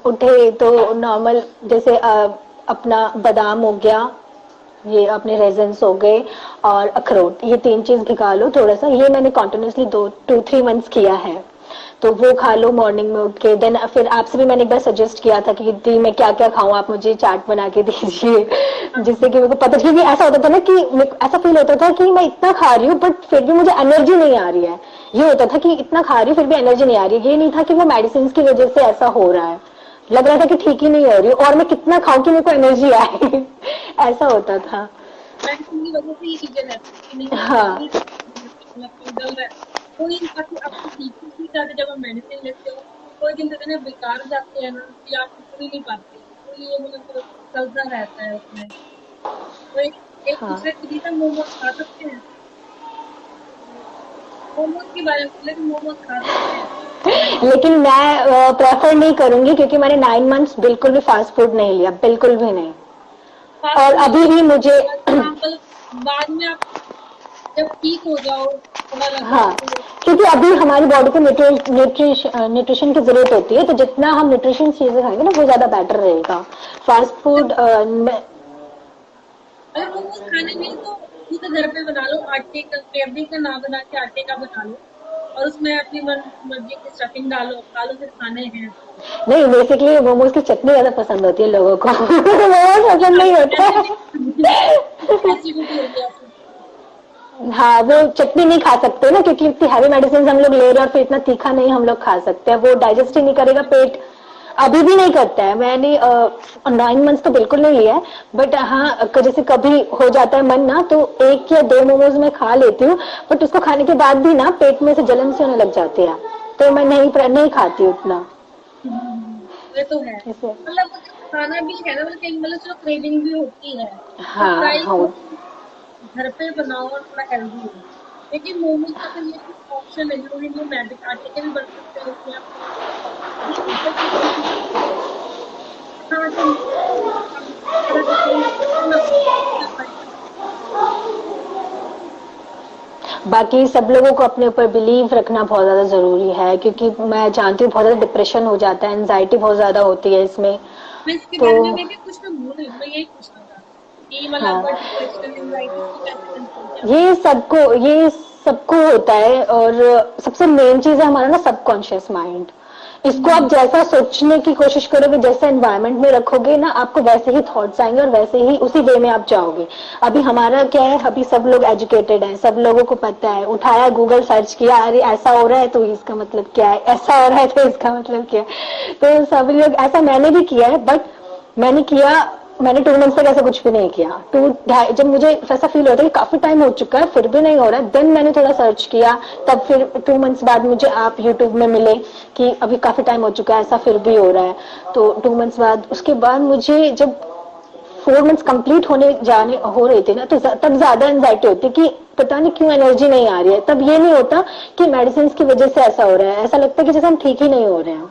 उठे तो नॉर्मल जैसे अपना बादाम हो गया, ये अपने रेजन्स हो गए, और अखरोट, ये 3 चीज भिगा लो थोड़ा सा, ये मैंने कॉन्टिन्यूसली 2-3 मंथ्स किया है। तो वो खा लो मॉर्निंग में उठ के। देन फिर आपसे भी मैंने एक बार सजेस्ट किया था कि दी मैं क्या क्या खाऊं, आप मुझे चार्ट बना के दीजिए जिससे कि मेरे को पता, क्योंकि ऐसा होता था ना कि ऐसा फील होता था कि मैं इतना खा रही हूँ बट फिर भी मुझे एनर्जी नहीं आ रही है। ये होता था कि इतना खा रही हूँ फिर भी एनर्जी नहीं आ रही है, ये नहीं था कि वो मेडिसिन की वजह से ऐसा हो रहा है, लग रहा था कि ठीक ही नहीं हो रही और मैं कितना खाऊं कि मेरे को एनर्जी आए ऐसा होता था। मेडिसिन की वजह से ये चीजें रहती है कि नहीं हाँ, एनर्जी, मतलब कोई डल रहा है, कोई बाकी आपको ठीक नहीं जाते जब आप मेडिसिन लेते हो, कोई दिन तो इतने बेकार जाते हैं ना कि आप उठ भी नहीं पाते, तो ये मतलब चलता रहता है उसमें। तो एक एक हाँ। दूसरे के लिए मोमोज खा सकते हैं, मोमोज के बारे में बोले कि मोमोज खा सकते हैं मेडिसिन। लेकिन मैं प्रेफर नहीं करूंगी, क्योंकि मैंने 9 मंथ्स बिल्कुल भी फास्ट फूड नहीं लिया, बिल्कुल भी नहीं। फास्ट और फूड अभी लो, भी मुझे एग्जाम्पल बाद में आप जब ठीक हो जाओ, थोड़ा लगे हाँ, तो। क्योंकि अभी हमारी बॉडी को न्यूट्रिशन की जरूरत होती है, तो जितना हम न्यूट्रिशन चीजें खाएंगे ना वो ज्यादा बेटर रहेगा। फास्ट फूड अगर मोमोज खाने नहीं तो खुद घर पे बना लो, आटे का मैदे का ना बना के आटे का बना लो, और उसमें अपनी मन मर्जी की स्टफिंग डालो, खा लो, फिर खाने हैं तो। नहीं, बेसिकली मोमोज की चटनी ज्यादा पसंद होती है लोगों को मोमोज पसंद नहीं होता ऐसे भी है एसिडिटी हो गया फिर। हाँ, वो चटनी नहीं खा सकते ना, क्योंकि इतनी हैवी मेडिसिन हम लोग ले रहे हैं और फिर इतना तीखा नहीं हम लोग खा सकते हैं, वो डाइजेस्ट ही नहीं करेगा पेट। अभी भी नहीं करता है, मैंने 9 मंथ्स तो बिल्कुल नहीं लिया है, बट हाँ जैसे कभी हो जाता है मन ना, तो 1 या 2 मोमोज मैं खा लेती हूँ, बट उसको खाने के बाद भी ना पेट में से जलन सी होने लग जाती है, तो मैं नहीं खाती उतना। ये तो है, इसे मतलब खाना भी है ना, मतलब कहीं मतलब चलो क्रेविंग भी होती है, तो हाँ ट्राई हाँ घर पे बनाओ और थोड़ा हेल्दी हो। लेकिन मोमोज का तो ये ऑप्शन है, जरूरी नहीं मैदे के आटे के भी बन सकते हैं उसमें आप। हाँ तो थोड़ा डिफरेंट ना बाकी सब लोगों को अपने ऊपर बिलीव रखना बहुत ज्यादा जरूरी है, क्योंकि मैं जानती हूँ बहुत ज्यादा डिप्रेशन हो जाता है, एंजाइटी बहुत ज्यादा होती है इसमें। मैं इसके तो बारे में भी कुछ मैं भूल रही हूँ, मैं यही पूछना था कि मतलब हाँ, डिप्रेशन एंजाइटी इसको कैसे कंट्रोल किया जाए। ये सबको होता है, और सबसे मेन चीज है हमारा ना सबकॉन्शियस माइंड। इसको आप जैसा सोचने की कोशिश करोगे, जैसा एनवायरनमेंट में रखोगे ना, आपको वैसे ही थॉट्स आएंगे और वैसे ही उसी वे में आप जाओगे। अभी हमारा क्या है, अभी सब लोग एजुकेटेड हैं, सब लोगों को पता है, उठाया गूगल सर्च किया, अरे ऐसा हो रहा है तो इसका मतलब क्या है, ऐसा हो रहा है तो इसका मतलब क्या है, तो सब लोग ऐसा मैंने भी किया है, बट मैंने किया मैंने 2 मंथ्स तक ऐसा कुछ भी नहीं किया। जब मुझे ऐसा फील होता है कि काफी टाइम हो चुका है फिर भी नहीं हो रहा है, देन मैंने थोड़ा सर्च किया, तब फिर 2 मंथ्स बाद मुझे आप यूट्यूब में मिले कि अभी काफी टाइम हो चुका है, ऐसा फिर भी हो रहा है। तो 2 मंथ्स बाद, उसके बाद मुझे जब 4 मंथ्स कंप्लीट होने जाने हो रहे थे ना, तो तब ज्यादा एंजाइटी होती कि पता नहीं क्यों एनर्जी नहीं आ रही है। तब ये नहीं होता कि मेडिसिन की वजह से ऐसा हो रहा है, ऐसा लगता है कि जैसे हम ठीक ही नहीं हो रहे हैं,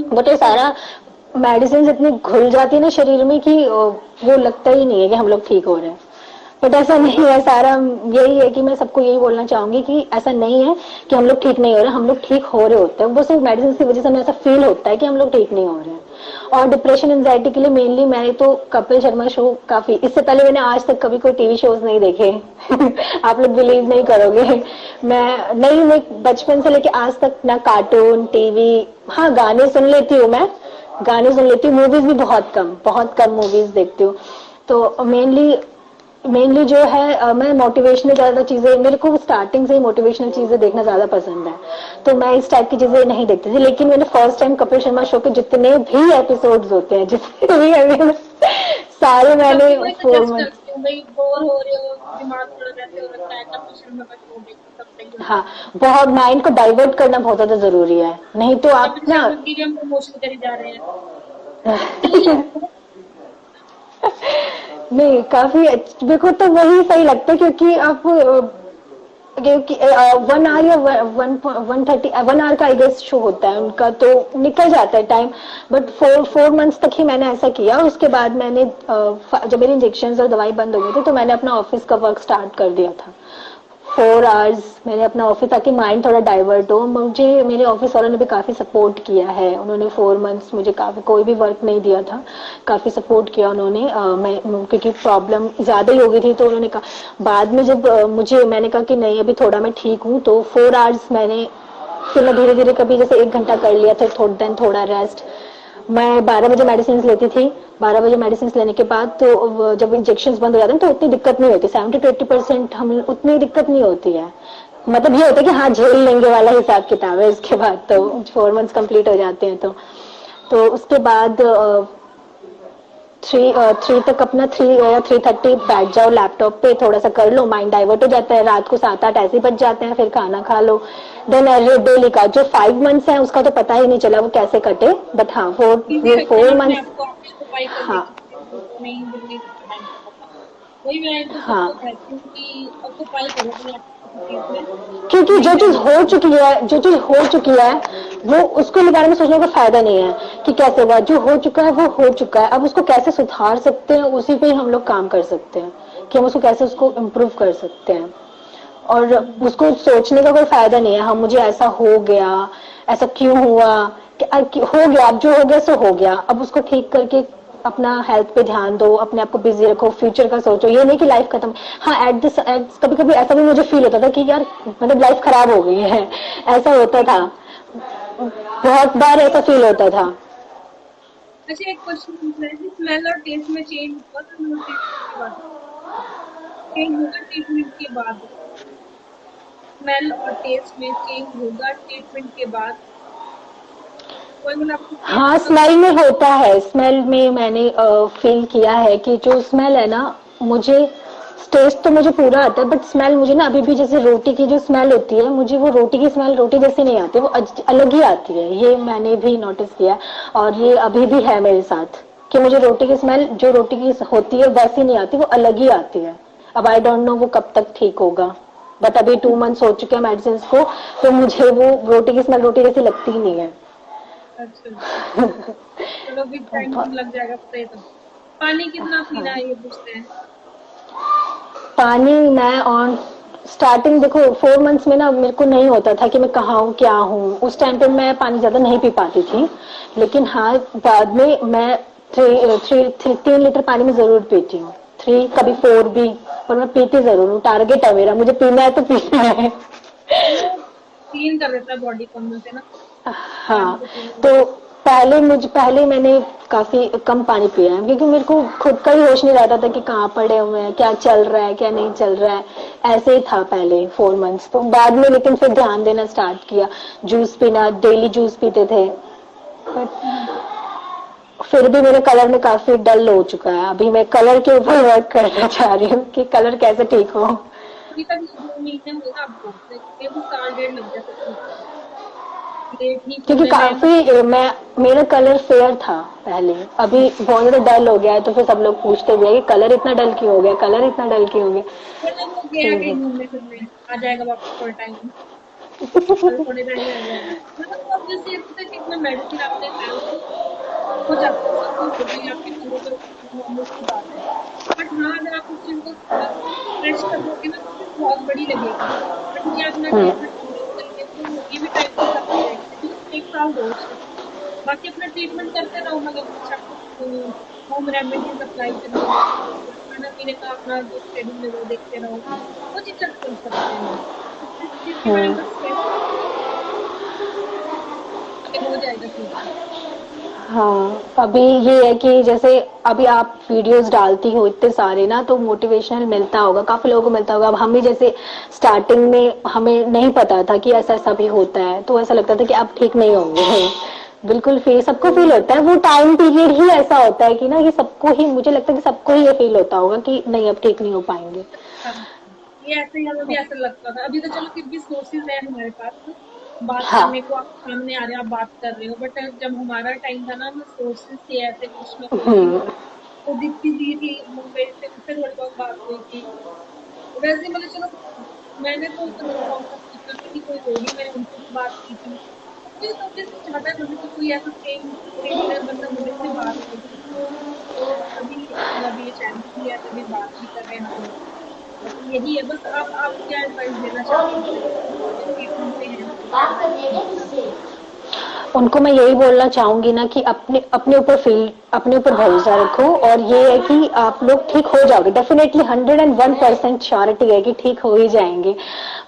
बट ये ये तो है। सारा मेडिसिन इतनी घुल जाती है ना शरीर में कि वो लगता ही नहीं है कि हम लोग ठीक हो रहे हैं। बट ऐसा नहीं है, सारा यही है कि मैं सबको यही बोलना चाहूंगी कि ऐसा नहीं है कि हम लोग ठीक नहीं हो रहे, हम लोग ठीक हो रहे होते हैं, बस वो मेडिसिन की वजह से हमें ऐसा फील होता है कि हम लोग ठीक नहीं हो रहे हैं। और डिप्रेशन एंजाइटी के लिए मेनली मैंने तो कपिल शर्मा शो काफी, इससे पहले मैंने आज तक कभी कोई टीवी शोज नहीं देखे आप लोग बिलीव नहीं करोगे, मैं बचपन से लेके आज तक ना कार्टून टीवी, हाँ गाने सुन लेती हूँ मैं, गाने सुन लेती हूँ, मूवीज भी बहुत कम मूवीज देखती हूँ। तो मेनली जो है मैं मोटिवेशनल ज्यादा चीजें, मेरे को स्टार्टिंग से ही मोटिवेशनल चीजें देखना ज्यादा पसंद है, तो मैं इस टाइप की चीजें नहीं देखती थी। लेकिन मैंने first time Kapil Sharma show के जितने भी एपिसोड्स होते हैं, जितने भी सारे मैंने कभी वही 4 सजेस्ट मंथ करती हूँ भाई, बोर हो रहे हो, दिमाग थोड़ा वैसे हो रखा है, कपिल शर्मा का शो देखो तब सही हो हाँ, जाएगा। बहुत माइंड को डाइवर्ट करना बहुत ज्यादा जरूरी है, नहीं तो आप कपिल ना शर्मा की भी हम प्रमोशन करे जा रहे हैं, चलिए आपको। नहीं, काफी मेरे को तो वही सही लगता है, क्योंकि आप क्योंकि 1 आवर या 1:30 1 आवर का आई गेस शो होता है उनका, तो निकल जाता है टाइम। बट 4 मंथ्स तक ही मैंने ऐसा किया, उसके बाद मैंने जब मेरी इंजेक्शन और दवाई बंद हो गई थी, तो मैंने अपना ऑफिस का वर्क स्टार्ट कर दिया था। 4 आवर्स मैंने अपना ऑफिस, ताकि माइंड थोड़ा डाइवर्ट हो। मुझे मेरे ऑफिस वालों ने भी काफी सपोर्ट किया है, उन्होंने 4 मंथ्स मुझे काफी कोई भी वर्क नहीं दिया था, काफी सपोर्ट किया उन्होंने। मैं क्योंकि प्रॉब्लम ज्यादा ही हो गई थी, तो उन्होंने कहा, बाद में जब मैंने कहा कि नहीं अभी थोड़ा मैं ठीक हूँ, तो 4 आवर्स मैंने, फिर मैं धीरे धीरे कभी जैसे 1 घंटा कर लिया था, थोड़ा रेस्ट। मैं 12 बजे मेडिसिन लेती थी, 12 बजे मेडिसिन लेने के बाद तो जब इंजेक्शन बंद हो जाते हैं तो उतनी दिक्कत नहीं होती, 70 to 80% हम उतनी दिक्कत नहीं होती है, मतलब ये होता है कि हाँ झेल लेंगे वाला हिसाब किताब है। उसके बाद तो 4 मंथ्स कंप्लीट हो जाते हैं, तो उसके बाद 3 तक अपना 3 या 3:30 बैठ जाओ लैपटॉप पे, थोड़ा सा कर लो, माइंड डाइवर्ट हो जाता है, रात को 7-8 ऐसे बज जाते हैं, फिर खाना खा लो। देन डेली का जो 5 मंथ्स है उसका तो पता ही नहीं चला वो कैसे कटे, बट हाँ इजी वो लगता है ना फोर अपने मंथ्स आप को ऑक्यूपाई करने हाँ की चीजें, तो नहीं जल्दी टाइम का पता। वही मैं तो हाँ, सबको कहती हूँ कि ऑक्यूपाई करो अपने आप को किसी चीज में, क्योंकि नहीं टाइम लगता। जो चीज हो चुकी है वो, उसके बारे में सोचने का फायदा नहीं है कि कैसे हुआ, जो हो चुका है वो हो चुका है, अब उसको कैसे सुधार सकते हैं उसी पे ही हम लोग काम कर सकते हैं, कि हम उसको इम्प्रूव कर सकते हैं। और उसको सोचने का कोई फायदा नहीं है, हाँ मुझे ऐसा हो गया, ऐसा क्यों हुआ, हो गया, अब जो हो गया सो हो गया, अब उसको ठीक करके अपना हेल्थ पे ध्यान दो, अपने आप को बिजी रखो, फ्यूचर का सोचो, ये नहीं कि लाइफ खत्म। हाँ कभी कभी ऐसा भी मुझे फील होता था कि यार मतलब लाइफ खराब हो गई है, ऐसा होता था, बहुत बार ऐसा फील होता था। अच्छा एक क्वेश्चन पूछना है, स्मेल और टेस्ट में चेंज हुआ था नोटिस इसके बाद? चेंज होगा ट्रीटमेंट के बाद? स्मेल और टेस्ट में चेंज होगा ट्रीटमेंट के बाद? कोई मतलब आपको फेस हाँ, स्मेल में होता है। स्मेल में मैंने फील किया है कि जो स्मेल है ना, मुझे टेस्ट तो मुझे पूरा आता है, बट स्मेल मुझे ना अभी भी, जैसे रोटी की जो स्मेल होती है, मुझे वो रोटी की स्मेल रोटी जैसी नहीं आती, वो अलग ही आती है। ये मैंने भी नोटिस किया है, और ये अभी भी है मेरे साथ कि मुझे रोटी की स्मेल जो रोटी की होती है वैसी नहीं आती, वो अलग ही आती है। अब आई डोंट नो वो कब तक ठीक होगा, बट अभी 2 मंथ्स हो चुके हैं मेडिसिन को, तो मुझे वो रोटी की स्मेल रोटी जैसी लगती ही नहीं है। अच्छा अच्छा, चलो भी टाइम तो लग जाएगा पता है। तो पानी कितना पीना है ये पूछते हैं? पानी मैं ऑन स्टार्टिंग, देखो 4 मंथ्स में ना मेरे को नहीं होता था कि मैं कहाँ हूँ क्या हूँ, उस टाइम पे मैं पानी ज्यादा नहीं पी पाती थी। लेकिन हाँ, बाद में मैं 3 लीटर पानी में जरूर पीती हूँ, 3 कभी 4 भी, पर मैं पीती जरूर हूँ। टारगेट है मेरा, मुझे पीना है तो पीना है। वो क्लीन कर देता है बॉडी को अंदर से ना, पानी हाँ, को पीने तो से। पहले मैंने काफी कम पानी पिया है, क्योंकि मेरे को खुद का ही होश नहीं रहता था कि कहाँ पड़े हुए हैं, क्या चल रहा है क्या नहीं चल रहा है। ऐसे ही था पहले 4 मंथ्स, तो बाद में लेकिन फिर ध्यान देना स्टार्ट किया। जूस पीना, डेली जूस पीते थे, बट फिर भी मेरे कलर में काफी डल हो चुका है। अभी मैं कलर के ऊपर वर्क करना चाह रही हूँ कि कलर कैसे ठीक हो। अभी तक 2 महीने हुए ना आपको, ये भी साल डेढ़ लग गया सब ठीक होने में। ये ठीक क्योंकि होने में काफी मैं मेरा कलर फेयर था पहले, अभी बहुत ज्यादा डल हो गया है, तो फिर सब लोग पूछते भी है कि कलर इतना डल क्यों हो गया, कलर इतना डल क्यों हो गया। थोड़ा वो गया कहीं तो घूमने फिरने, आ जाएगा वापस थोड़ा टाइम, कल थोड़े टाइम में आ जाएगा। मतलब वो जैसे पता है कि इतना मेडिसिन आपने खाया तो हो जाता है, सब कुछ हो गई आपके कलर तो नॉर्मल सी बात है। बट हाँ, अगर आप उस चीज को थोड़ा फ्रेश कर दोगे ना तो फिर बहुत बड़ी लगेगी। बट ये अपना हम्म ट्रीटमेंट कंप्लीट करेंगे तो ये भी टाइम के साथ हो जाएगी, लेकिन 1 साल दो उसको। बाकी अपना ट्रीटमेंट करते रहो, मतलब कुछ आपको होम रेमेडीज अप्लाई करनी है, खाना पीने का अपना जो शेड्यूल है वो देखते रहो, वो चीज कर सकते हैं। इस चीज के बारे में हम्म बस टेंशन के हो जाएगा ठीक। हाँ, अभी ये है कि जैसे अभी आप वीडियोस डालती हो इतने सारे ना, तो मोटिवेशनल मिलता होगा, काफी लोगों को मिलता होगा। अब हम भी जैसे स्टार्टिंग में हमें नहीं पता था कि ऐसा ऐसा भी होता है, तो ऐसा लगता था कि आप ठीक नहीं होंगे। बिल्कुल फील, सबको फील होता है, वो टाइम पीरियड ही ऐसा होता है कि ना, ये सबको ही, मुझे लगता है कि सबको ही ये फील होता होगा कि नहीं अब ठीक नहीं हो पाएंगे। हाँ, ये ऐसे ही हमें भी ऐसा लगता था। अभी तो चलो फिर भी सोर्सेज है हमारे पास, बात हाँ। करने को आप सामने आ रहे हो, आप बात कर रहे हो। बट जब हमारा टाइम था ना, हमें सोर्सेज थे ऐसे कुछ ना कुछ भी हम्म नहीं। वो दीप्ति दी थी मुंबई से, उससे थोड़ी बहुत बात हुई थी। वैसे मतलब चलो, मैंने तो उतना कॉन्टेक्ट सोचा था कि कोई होगी, मैंने उनसे भी बात की थी। मुझे तो ऑब्वियसली चाहता है मतलब कि कोई ऐसा सेम फीलिंग में बंदा मुझे से बात करे, तो तभी मतलब ये चैनल भी है, तभी बात भी कर रहे हैं हम लोग। बाकी यही है बस। आप क्या एडवाइस देना चाहते हैं जो ट्रीटमेंट पे हैं, उनको क्या एडवाइस देना चाहते हैं? उनको मैं यही बोलना चाहूंगी ना कि अपने अपने ऊपर फील, अपने ऊपर भरोसा रखो, और ये है कि आप लोग ठीक हो जाओगे डेफिनेटली। 101% श्योरिटी है कि ठीक हो ही जाएंगे।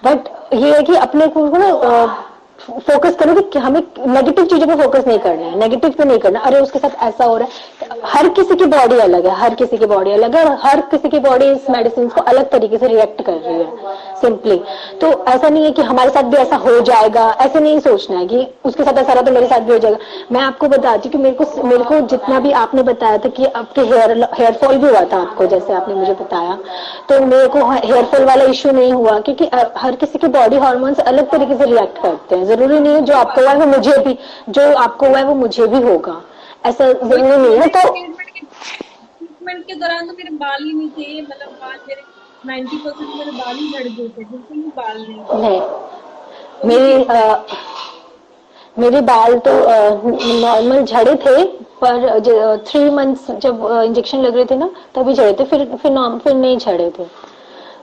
बट ये है कि अपने को ना फोकस करो कि हमें नेगेटिव चीजों पे फोकस नहीं करना है, नेगेटिव पे नहीं करना। अरे उसके साथ ऐसा हो रहा है, हर किसी की बॉडी अलग है, हर किसी की बॉडी अलग है, और हर किसी की बॉडी इस मेडिसिन को अलग तरीके से रिएक्ट कर रही है सिंपली। तो ऐसा नहीं है कि हमारे साथ भी ऐसा हो जाएगा, ऐसे नहीं सोचना है कि उसके साथ ऐसा रहा तो मेरे साथ भी हो जाएगा। मैं आपको बताती हूँ कि मेरे को जितना भी आपने बताया था कि आपके हेयर फॉल भी हुआ था आपको, जैसे आपने मुझे बताया, तो मेरे को हेयर फॉल वाला इश्यू नहीं हुआ, क्योंकि हर किसी के बॉडी हार्मोन्स अलग तरीके से रिएक्ट करते हैं। जरूरी नहीं है जो वही आपको बात हुआ है, है वो मुझे भी, जो आपको हुआ है वो मुझे भी होगा, ऐसा वही जरूरी तो नहीं बोल है। रही हूँ। तो ट्रीटमेंट के दौरान तो मेरे बाल ही नहीं थे, मतलब बाल मेरे 90% मेरे बाल ही झड़ गए थे, बिल्कुल भी बाल नहीं थे। नहीं, वो भी मेरे ट्रीटमेंट। मेरे बाल तो नॉर्मल झड़े थे, पर 3 मंथ्स जब इंजेक्शन लग रहे थे ना तभी झड़े थे, फिर नहीं झड़े थे।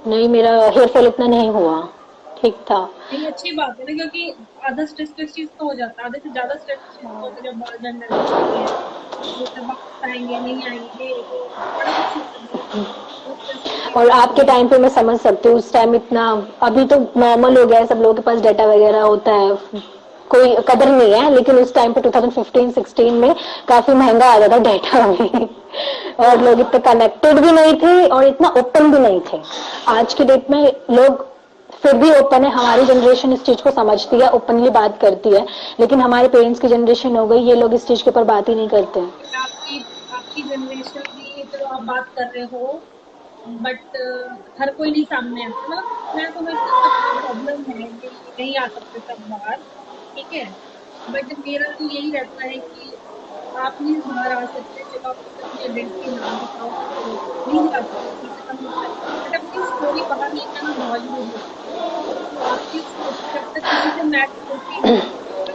नहीं, मेरा हेयर फॉल इतना नहीं हुआ, ठीक था। नहीं, अच्छी बात है ना, क्योंकि आधा स्ट्रेस तो इस चीज का हो जाता है, आधे से ज्यादा स्ट्रेस इस चीज का होता है जब बाल झड़ने लग जाते हैं। ये सब वापस आएंगे नहीं आएंगे, वो बड़ा कुछ होता है, बहुत स्ट्रेस की चीज और है आपके वो। टाइम पे मैं समझ सकती हूँ, उस टाइम इतना, अभी तो नॉर्मल हो गया है, सब लोगों के पास डाटा वगैरह होता है, कोई कदर नहीं है, लेकिन उस टाइम पे 2015-16 में काफी महंगा आ जाता डेटा भी और लोग इतने कनेक्टेड भी नहीं थे और इतना ओपन भी नहीं थे। आज की डेट में लोग फिर भी ओपन है, हमारी जनरेशन इस चीज को समझती है, ओपनली बात करती है, लेकिन हमारे पेरेंट्स की जनरेशन हो गई, ये लोग इस चीज के ऊपर बात ही नहीं करते हैं। आपकी आपकी जनरेशन भी चलो आप बात कर रहे हो, बट हर कोई नहीं सामने आता। मतलब मैं समझती हूँ सबको प्रॉब्लम है कि नहीं आ सकते सब बाहर, ठीक है, बट मेरा तो यही रहता है कि आप नहीं बाहर आ सकते, चलो आप अपनी आइडेंटिटी ना बताओ, नहीं आ सकते, ठीक है, समझ सकते, बट अपनी स्टोरी बाहर लेकर आना बहुत जरूरी होता है। तो आपकी स्टोरी जब तक किसी से मैच होती है,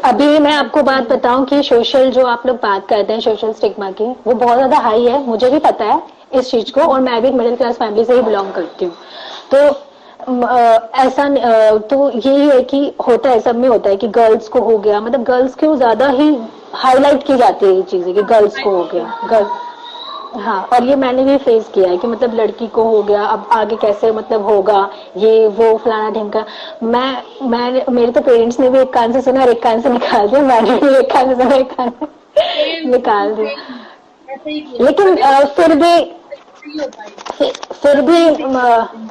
अभी मैं आपको बात बताऊं कि सोशल जो आप लोग बात करते हैं सोशल स्टिग्मा की, वो बहुत ज्यादा हाई है, मुझे भी पता है इस चीज को, और मैं भी मिडिल क्लास फैमिली से ही बिलोंग करती हूँ। तो तो यही है कि होता है, सब में होता है कि गर्ल्स को हो गया, मतलब गर्ल्स क्यों ज्यादा ही हाईलाइट की जाती है ये चीजें कि गर्ल्स को हो गया, गर्ल। हाँ, और ये मैंने भी फेस किया है कि मतलब लड़की को हो गया, अब आगे कैसे मतलब होगा, ये वो फलाना ढिमका। मैं मेरे तो पेरेंट्स ने भी एक कान से सुना और एक कान से निकाल दिया, मैंने भी एक कान से सुना एक कान से निकाल दिया, ऐसे ही किया, लेकिन फिर भी नहीं होता है। फिर भी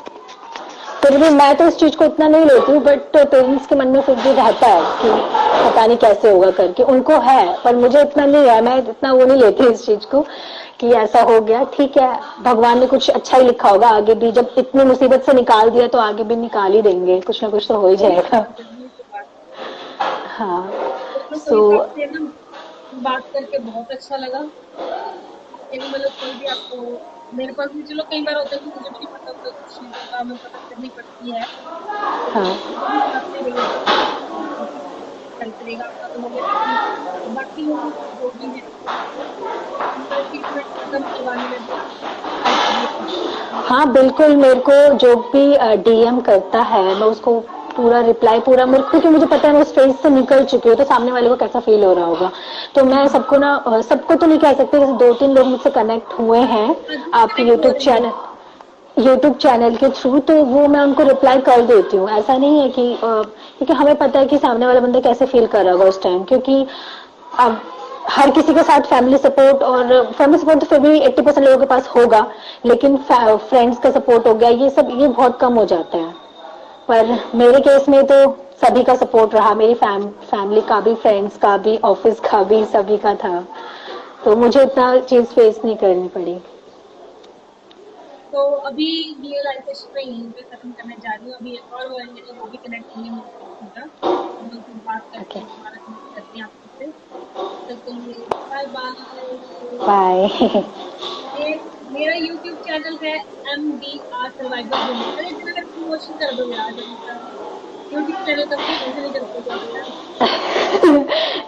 फिर भी मैं तो इस चीज को इतना नहीं लेती हूँ, बट पेरेंट्स के मन में फिर भी रहता है कि पता नहीं कैसे होगा करके, उनको है, पर मुझे इतना नहीं है, मैं इतना वो नहीं लेती इस चीज को कि ऐसा हो गया, ठीक है, भगवान ने कुछ अच्छा ही लिखा होगा, आगे भी जब इतनी मुसीबत से निकाल दिया तो आगे भी निकाल ही देंगे, कुछ ना कुछ तो हो ही जाएगा। हाँ, तो सो आपसे ना बात करके बहुत अच्छा लगा। मतलब कोई भी आपको, मेरे पास भी चलो कई बार होता है कि मुझे भी नहीं पता होता कुछ चीज़ों का, हमें पता करनी पड़ती है, तो हाँ मेरे हिसाब से रिलेटेड चलते रहेगा आपका, तो मुझे लेकिन बाकी लोग जो भी हैं उनका ट्रीटमेंट खत्म करवाने में भी हेल्प करिए। हाँ बिल्कुल, मेरे को जो भी डीएम करता है मैं उसको पूरा रिप्लाई पूरा मेरे को, क्योंकि मुझे पता है मैं उस फेज से निकल चुकी हूँ, तो सामने वाले को कैसा फील हो रहा होगा, तो मैं सबको ना सबको तो नहीं कह सकती, जैसे 2-3 लोग मुझसे कनेक्ट हुए हैं आपके कनेक्ट हो रही है। यूट्यूब चैनल के थ्रू, तो वो मैं उनको रिप्लाई कर देती हूँ। ऐसा नहीं है कि क्योंकि हमें पता है कि सामने वाला बंदा कैसे फील कर रहा होगा उस टाइम, क्योंकि अब हर किसी के साथ फैमिली सपोर्ट तो फिर भी 80% लोगों के पास होगा, लेकिन फ्रेंड्स का सपोर्ट हो गया, ये बहुत कम हो जाता है। पर मेरे केस में तो सभी का सपोर्ट रहा, मेरी फैमिली का भी, फ्रेंड्स का भी, ऑफिस का भी, सभी का था, तो मुझे इतना चीज फेस नहीं करनी पड़ी। तो अभी रियलाइजेशन में यहीं पे खत्म करने जा रही हूँ। अभी एक और वर्ड है वो भी कनेक्ट होंगे मुझसे सीधा, हम लोग फिर बात करते ओके, हैं, दोबारा कनेक्ट करते हैं आपसे। तब तक के लिए बाय बाय। बाय। ये मेरा यूट्यूब चैनल है MDR सर्वाइवल वुमेन। अरे इतना मेरा प्रमोशन कर दो यार, जल्दी से यूट्यूब चैनल का प्रमोशन नहीं कर पाओगे यार।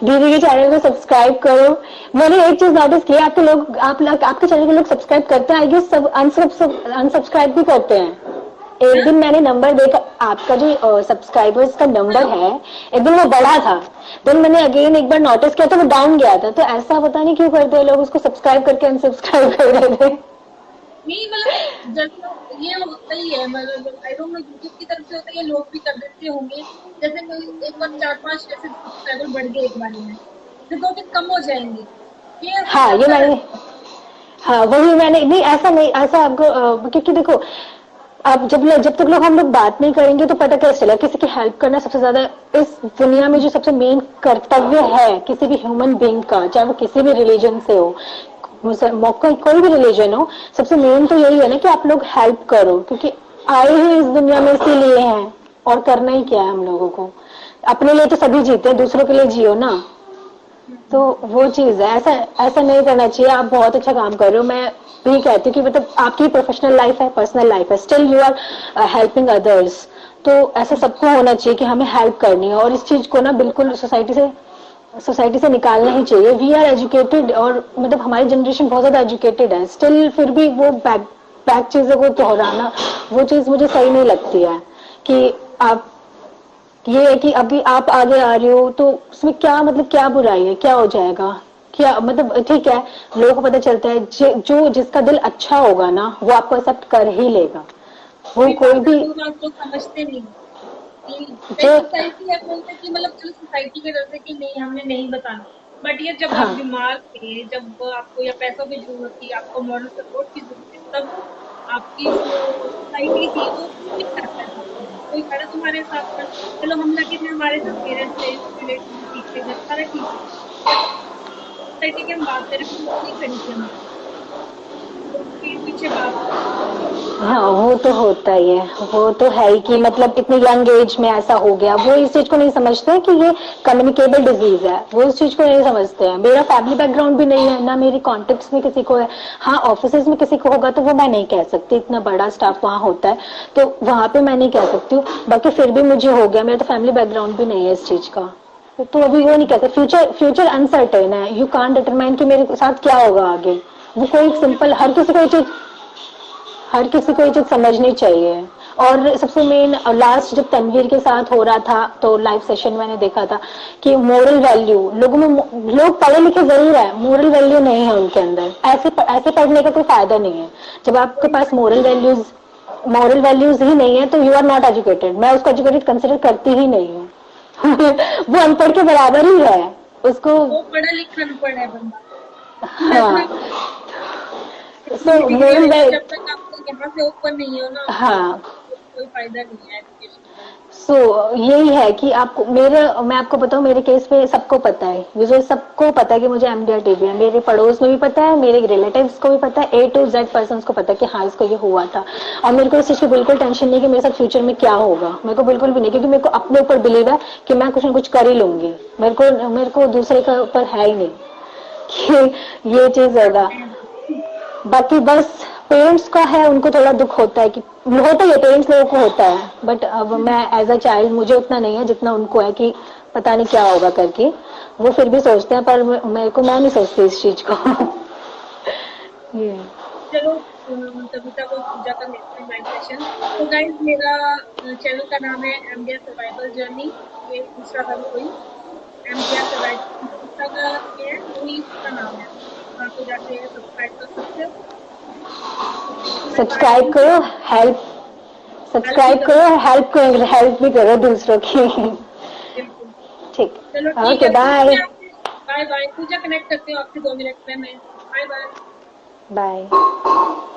दीदी के चैनल को सब्सक्राइब करो। मैंने एक चीज नोटिस की, आपके चैनल के लोग सब्सक्राइब करते हैं, आई गेस सब अनसब्सक्राइब भी करते हैं। एक हाँ? दिन मैंने नंबर देखा, आपका जो सब्सक्राइबर्स का नंबर है, एक दिन वो बढ़ा था, देन मैंने अगेन एक बार नोटिस किया तो वो डाउन गया था, तो ऐसा पता नहीं क्यों करते हैं लोग, उसको सब्सक्राइब करके अनसब्सक्राइब कर रहे थे। नहीं मतलब जब ये होता ही है, मतलब आई डोंट नो यूट्यूब की तरफ से होता है, ये लोग भी कर देते होंगे। जैसे कोई एक बार 4-5 ऐसे सब्सक्राइबर बढ़ गए एक बार में, फिर 2 दिन कम हो जाएंगे, ये हाँ ये चलता मैंने, रहता है। हाँ वही मैंने, नहीं ऐसा नहीं, ऐसा आपको क्योंकि देखो, अब जब तक लोग हम लोग बात नहीं करेंगे तो पता कैसे चला, किसी की हेल्प करना सबसे ज्यादा इस दुनिया में जो सबसे मेन कर्तव्य है किसी भी ह्यूमन बीइंग का, चाहे वो किसी भी रिलीजन से हो, कोई भी रिलीजन हो, सबसे मेन तो यही है ना कि आप लोग हेल्प करो, क्योंकि आए ही इस दुनिया में इसीलिए हैं, और करना ही क्या है हम लोगों को, अपने लिए तो सभी जीते हैं, दूसरों के लिए जियो ना, तो वो चीज है, ऐसा ऐसा नहीं करना चाहिए। आप बहुत अच्छा काम कर रहे हो, मैं भी कहती हूँ कि मतलब आपकी प्रोफेशनल लाइफ है, पर्सनल लाइफ है, still you are helping others, तो ऐसा सबको होना चाहिए कि हमें हेल्प करनी है, और इस चीज को ना बिल्कुल सोसाइटी से निकालना ही चाहिए। वी आर एजुकेटेड, और मतलब हमारी जनरेशन बहुत ज्यादा एजुकेटेड है, स्टिल फिर भी वो बैक चीजों को दोहराना, वो चीज मुझे सही नहीं लगती है कि आप, ये है कि अभी आप आगे आ रहे हो तो उसमें क्या मतलब क्या बुराई है, क्या हो जाएगा, क्या मतलब ठीक है, लोगों को पता चलता है, जो जिसका दिल अच्छा होगा ना वो आपको एक्सेप्ट कर ही लेगा, वो ये कोई बात है, भी। लोग आज लोग समझते नहीं। जो सोसाइटी है बोलते हैं कि मतलब चलो सोसाइटी के डर से कि नहीं हमने नहीं बताना, बट ये जब आप हाँ बीमार थे, जब आपको या पैसों की जरूरत थी, आपको मॉरल सपोर्ट की जरूरत थी, तब आपकी जो सोसाइटी थी वो नहीं कर पाया था आपके लिए। कोई खड़ा तुम्हारे साथ था, चलो हम लगे थे, हमारे जो पेरेंट्स थे, रिलेटिव ठीक थे, घर सारा ठीक था, बट सोसाइटी की हम बात करें तो वो नहीं खड़ी थी हमारे साथ, वो पीठ पीछे बात कर रही थी। हाँ, वो तो होता ही है, वो तो है ही कि मतलब इतनी यंग एज में ऐसा हो गया। वो इस चीज को नहीं समझते कि ये कम्युनिकेबल डिजीज है, वो इस चीज को नहीं समझते हैं। मेरा फैमिली बैकग्राउंड भी नहीं है, ना मेरी कॉन्टेक्ट्स में किसी को है। हाँ, ऑफिसेज में किसी को होगा तो वो मैं नहीं कह सकती, इतना बड़ा स्टाफ वहाँ होता है तो वहां पे मैं नहीं कह सकती हूँ। बाकी फिर भी मुझे हो गया, मेरा तो फैमिली बैकग्राउंड भी नहीं है इस चीज का। तो अभी वो नहीं कहते, फ्यूचर फ्यूचर अनसर्टेन है, यू कांट डिटरमाइन कि मेरे साथ क्या होगा आगे। वो कोई तो सिंपल, हर किसी को ये चीज समझनी चाहिए। और सबसे मेन लास्ट जब तनवीर के साथ हो रहा था तो लाइव सेशन मैंने देखा था कि मोरल वैल्यू लोगों में, लोग पढ़े लिखे जरूर है, मोरल वैल्यू नहीं है उनके अंदर। ऐसे पढ़ने का कोई फायदा नहीं है जब आपके कोई पास मोरल वैल्यूज ही नहीं है तो यू आर नॉट एजुकेटेड। मैं उसको एजुकेटेड कंसिडर करती ही नहीं हूँ। वो अनपढ़ के बराबर ही है उसको। वो पढ़ा लिखा अनपढ़ है बंदा। हाँ, इतनी सो डिग्री मोरल लेके वैल्यू, जब तक आप यहाँ से ऊपर नहीं हो ना, हाँ, तो कोई फायदा नहीं है एजुकेशन का। यही है कि आपको मैं आपको बताऊं, मेरे केस में सबको पता है, मुझे सबको पता है कि मुझे एमडीआर टीबी है। मेरे पड़ोस में भी पता है, मेरे रिलेटिव्स को भी पता है, ए टू जेड पर्सन को पता है कि हाँ इसको ये हुआ था। और मेरे को इस चीज की बिल्कुल टेंशन नहीं कि मेरे साथ फ्यूचर में क्या होगा, मेरे को बिल्कुल भी नहीं, क्योंकि मेरे को अपने ऊपर बिलीव है कि मैं कुछ ना कुछ कर ही लूंगी। मेरे को दूसरे के ऊपर है ही नहीं कि ये चीज होगा। बाकी बस पेरेंट्स का है, उनको थोड़ा दुख होता है कि होता ही है, पेरेंट्स लोगों को होता है। बट अब मैं एज अ चाइल्ड, मुझे उतना नहीं है जितना उनको है कि पता नहीं क्या होगा करके। वो फिर भी सोचते हैं, पर मैं नहीं सोचती इस चीज को। ये चलो कविता को पूजा कर लेते हैं लाइव सेशन। तो गाइज मेरा चैनल का नाम है एमडीआर सर्वाइवल जर्नी, ये इंस्टा का भी वही एमडीआर सर्वाइवल इंस्टा का ये है, वही इसका नाम है। वहाँ पे जाके सब्सक्राइब कर सकते हो। तो मैं सब्सक्राइब स्टार्टिंग से करो, हेल्प हेल्प भी सब्सक्राइब करो। करो, हेल्प भी करो दूसरों की। बिल्कुल। ठीक, चलो ठीक ओके, है, मिलते बाय। हैं आपसे। Bye bye. पूजा कनेक्ट करते हो आपसे 2 मिनट में मैं। Bye bye. बाय।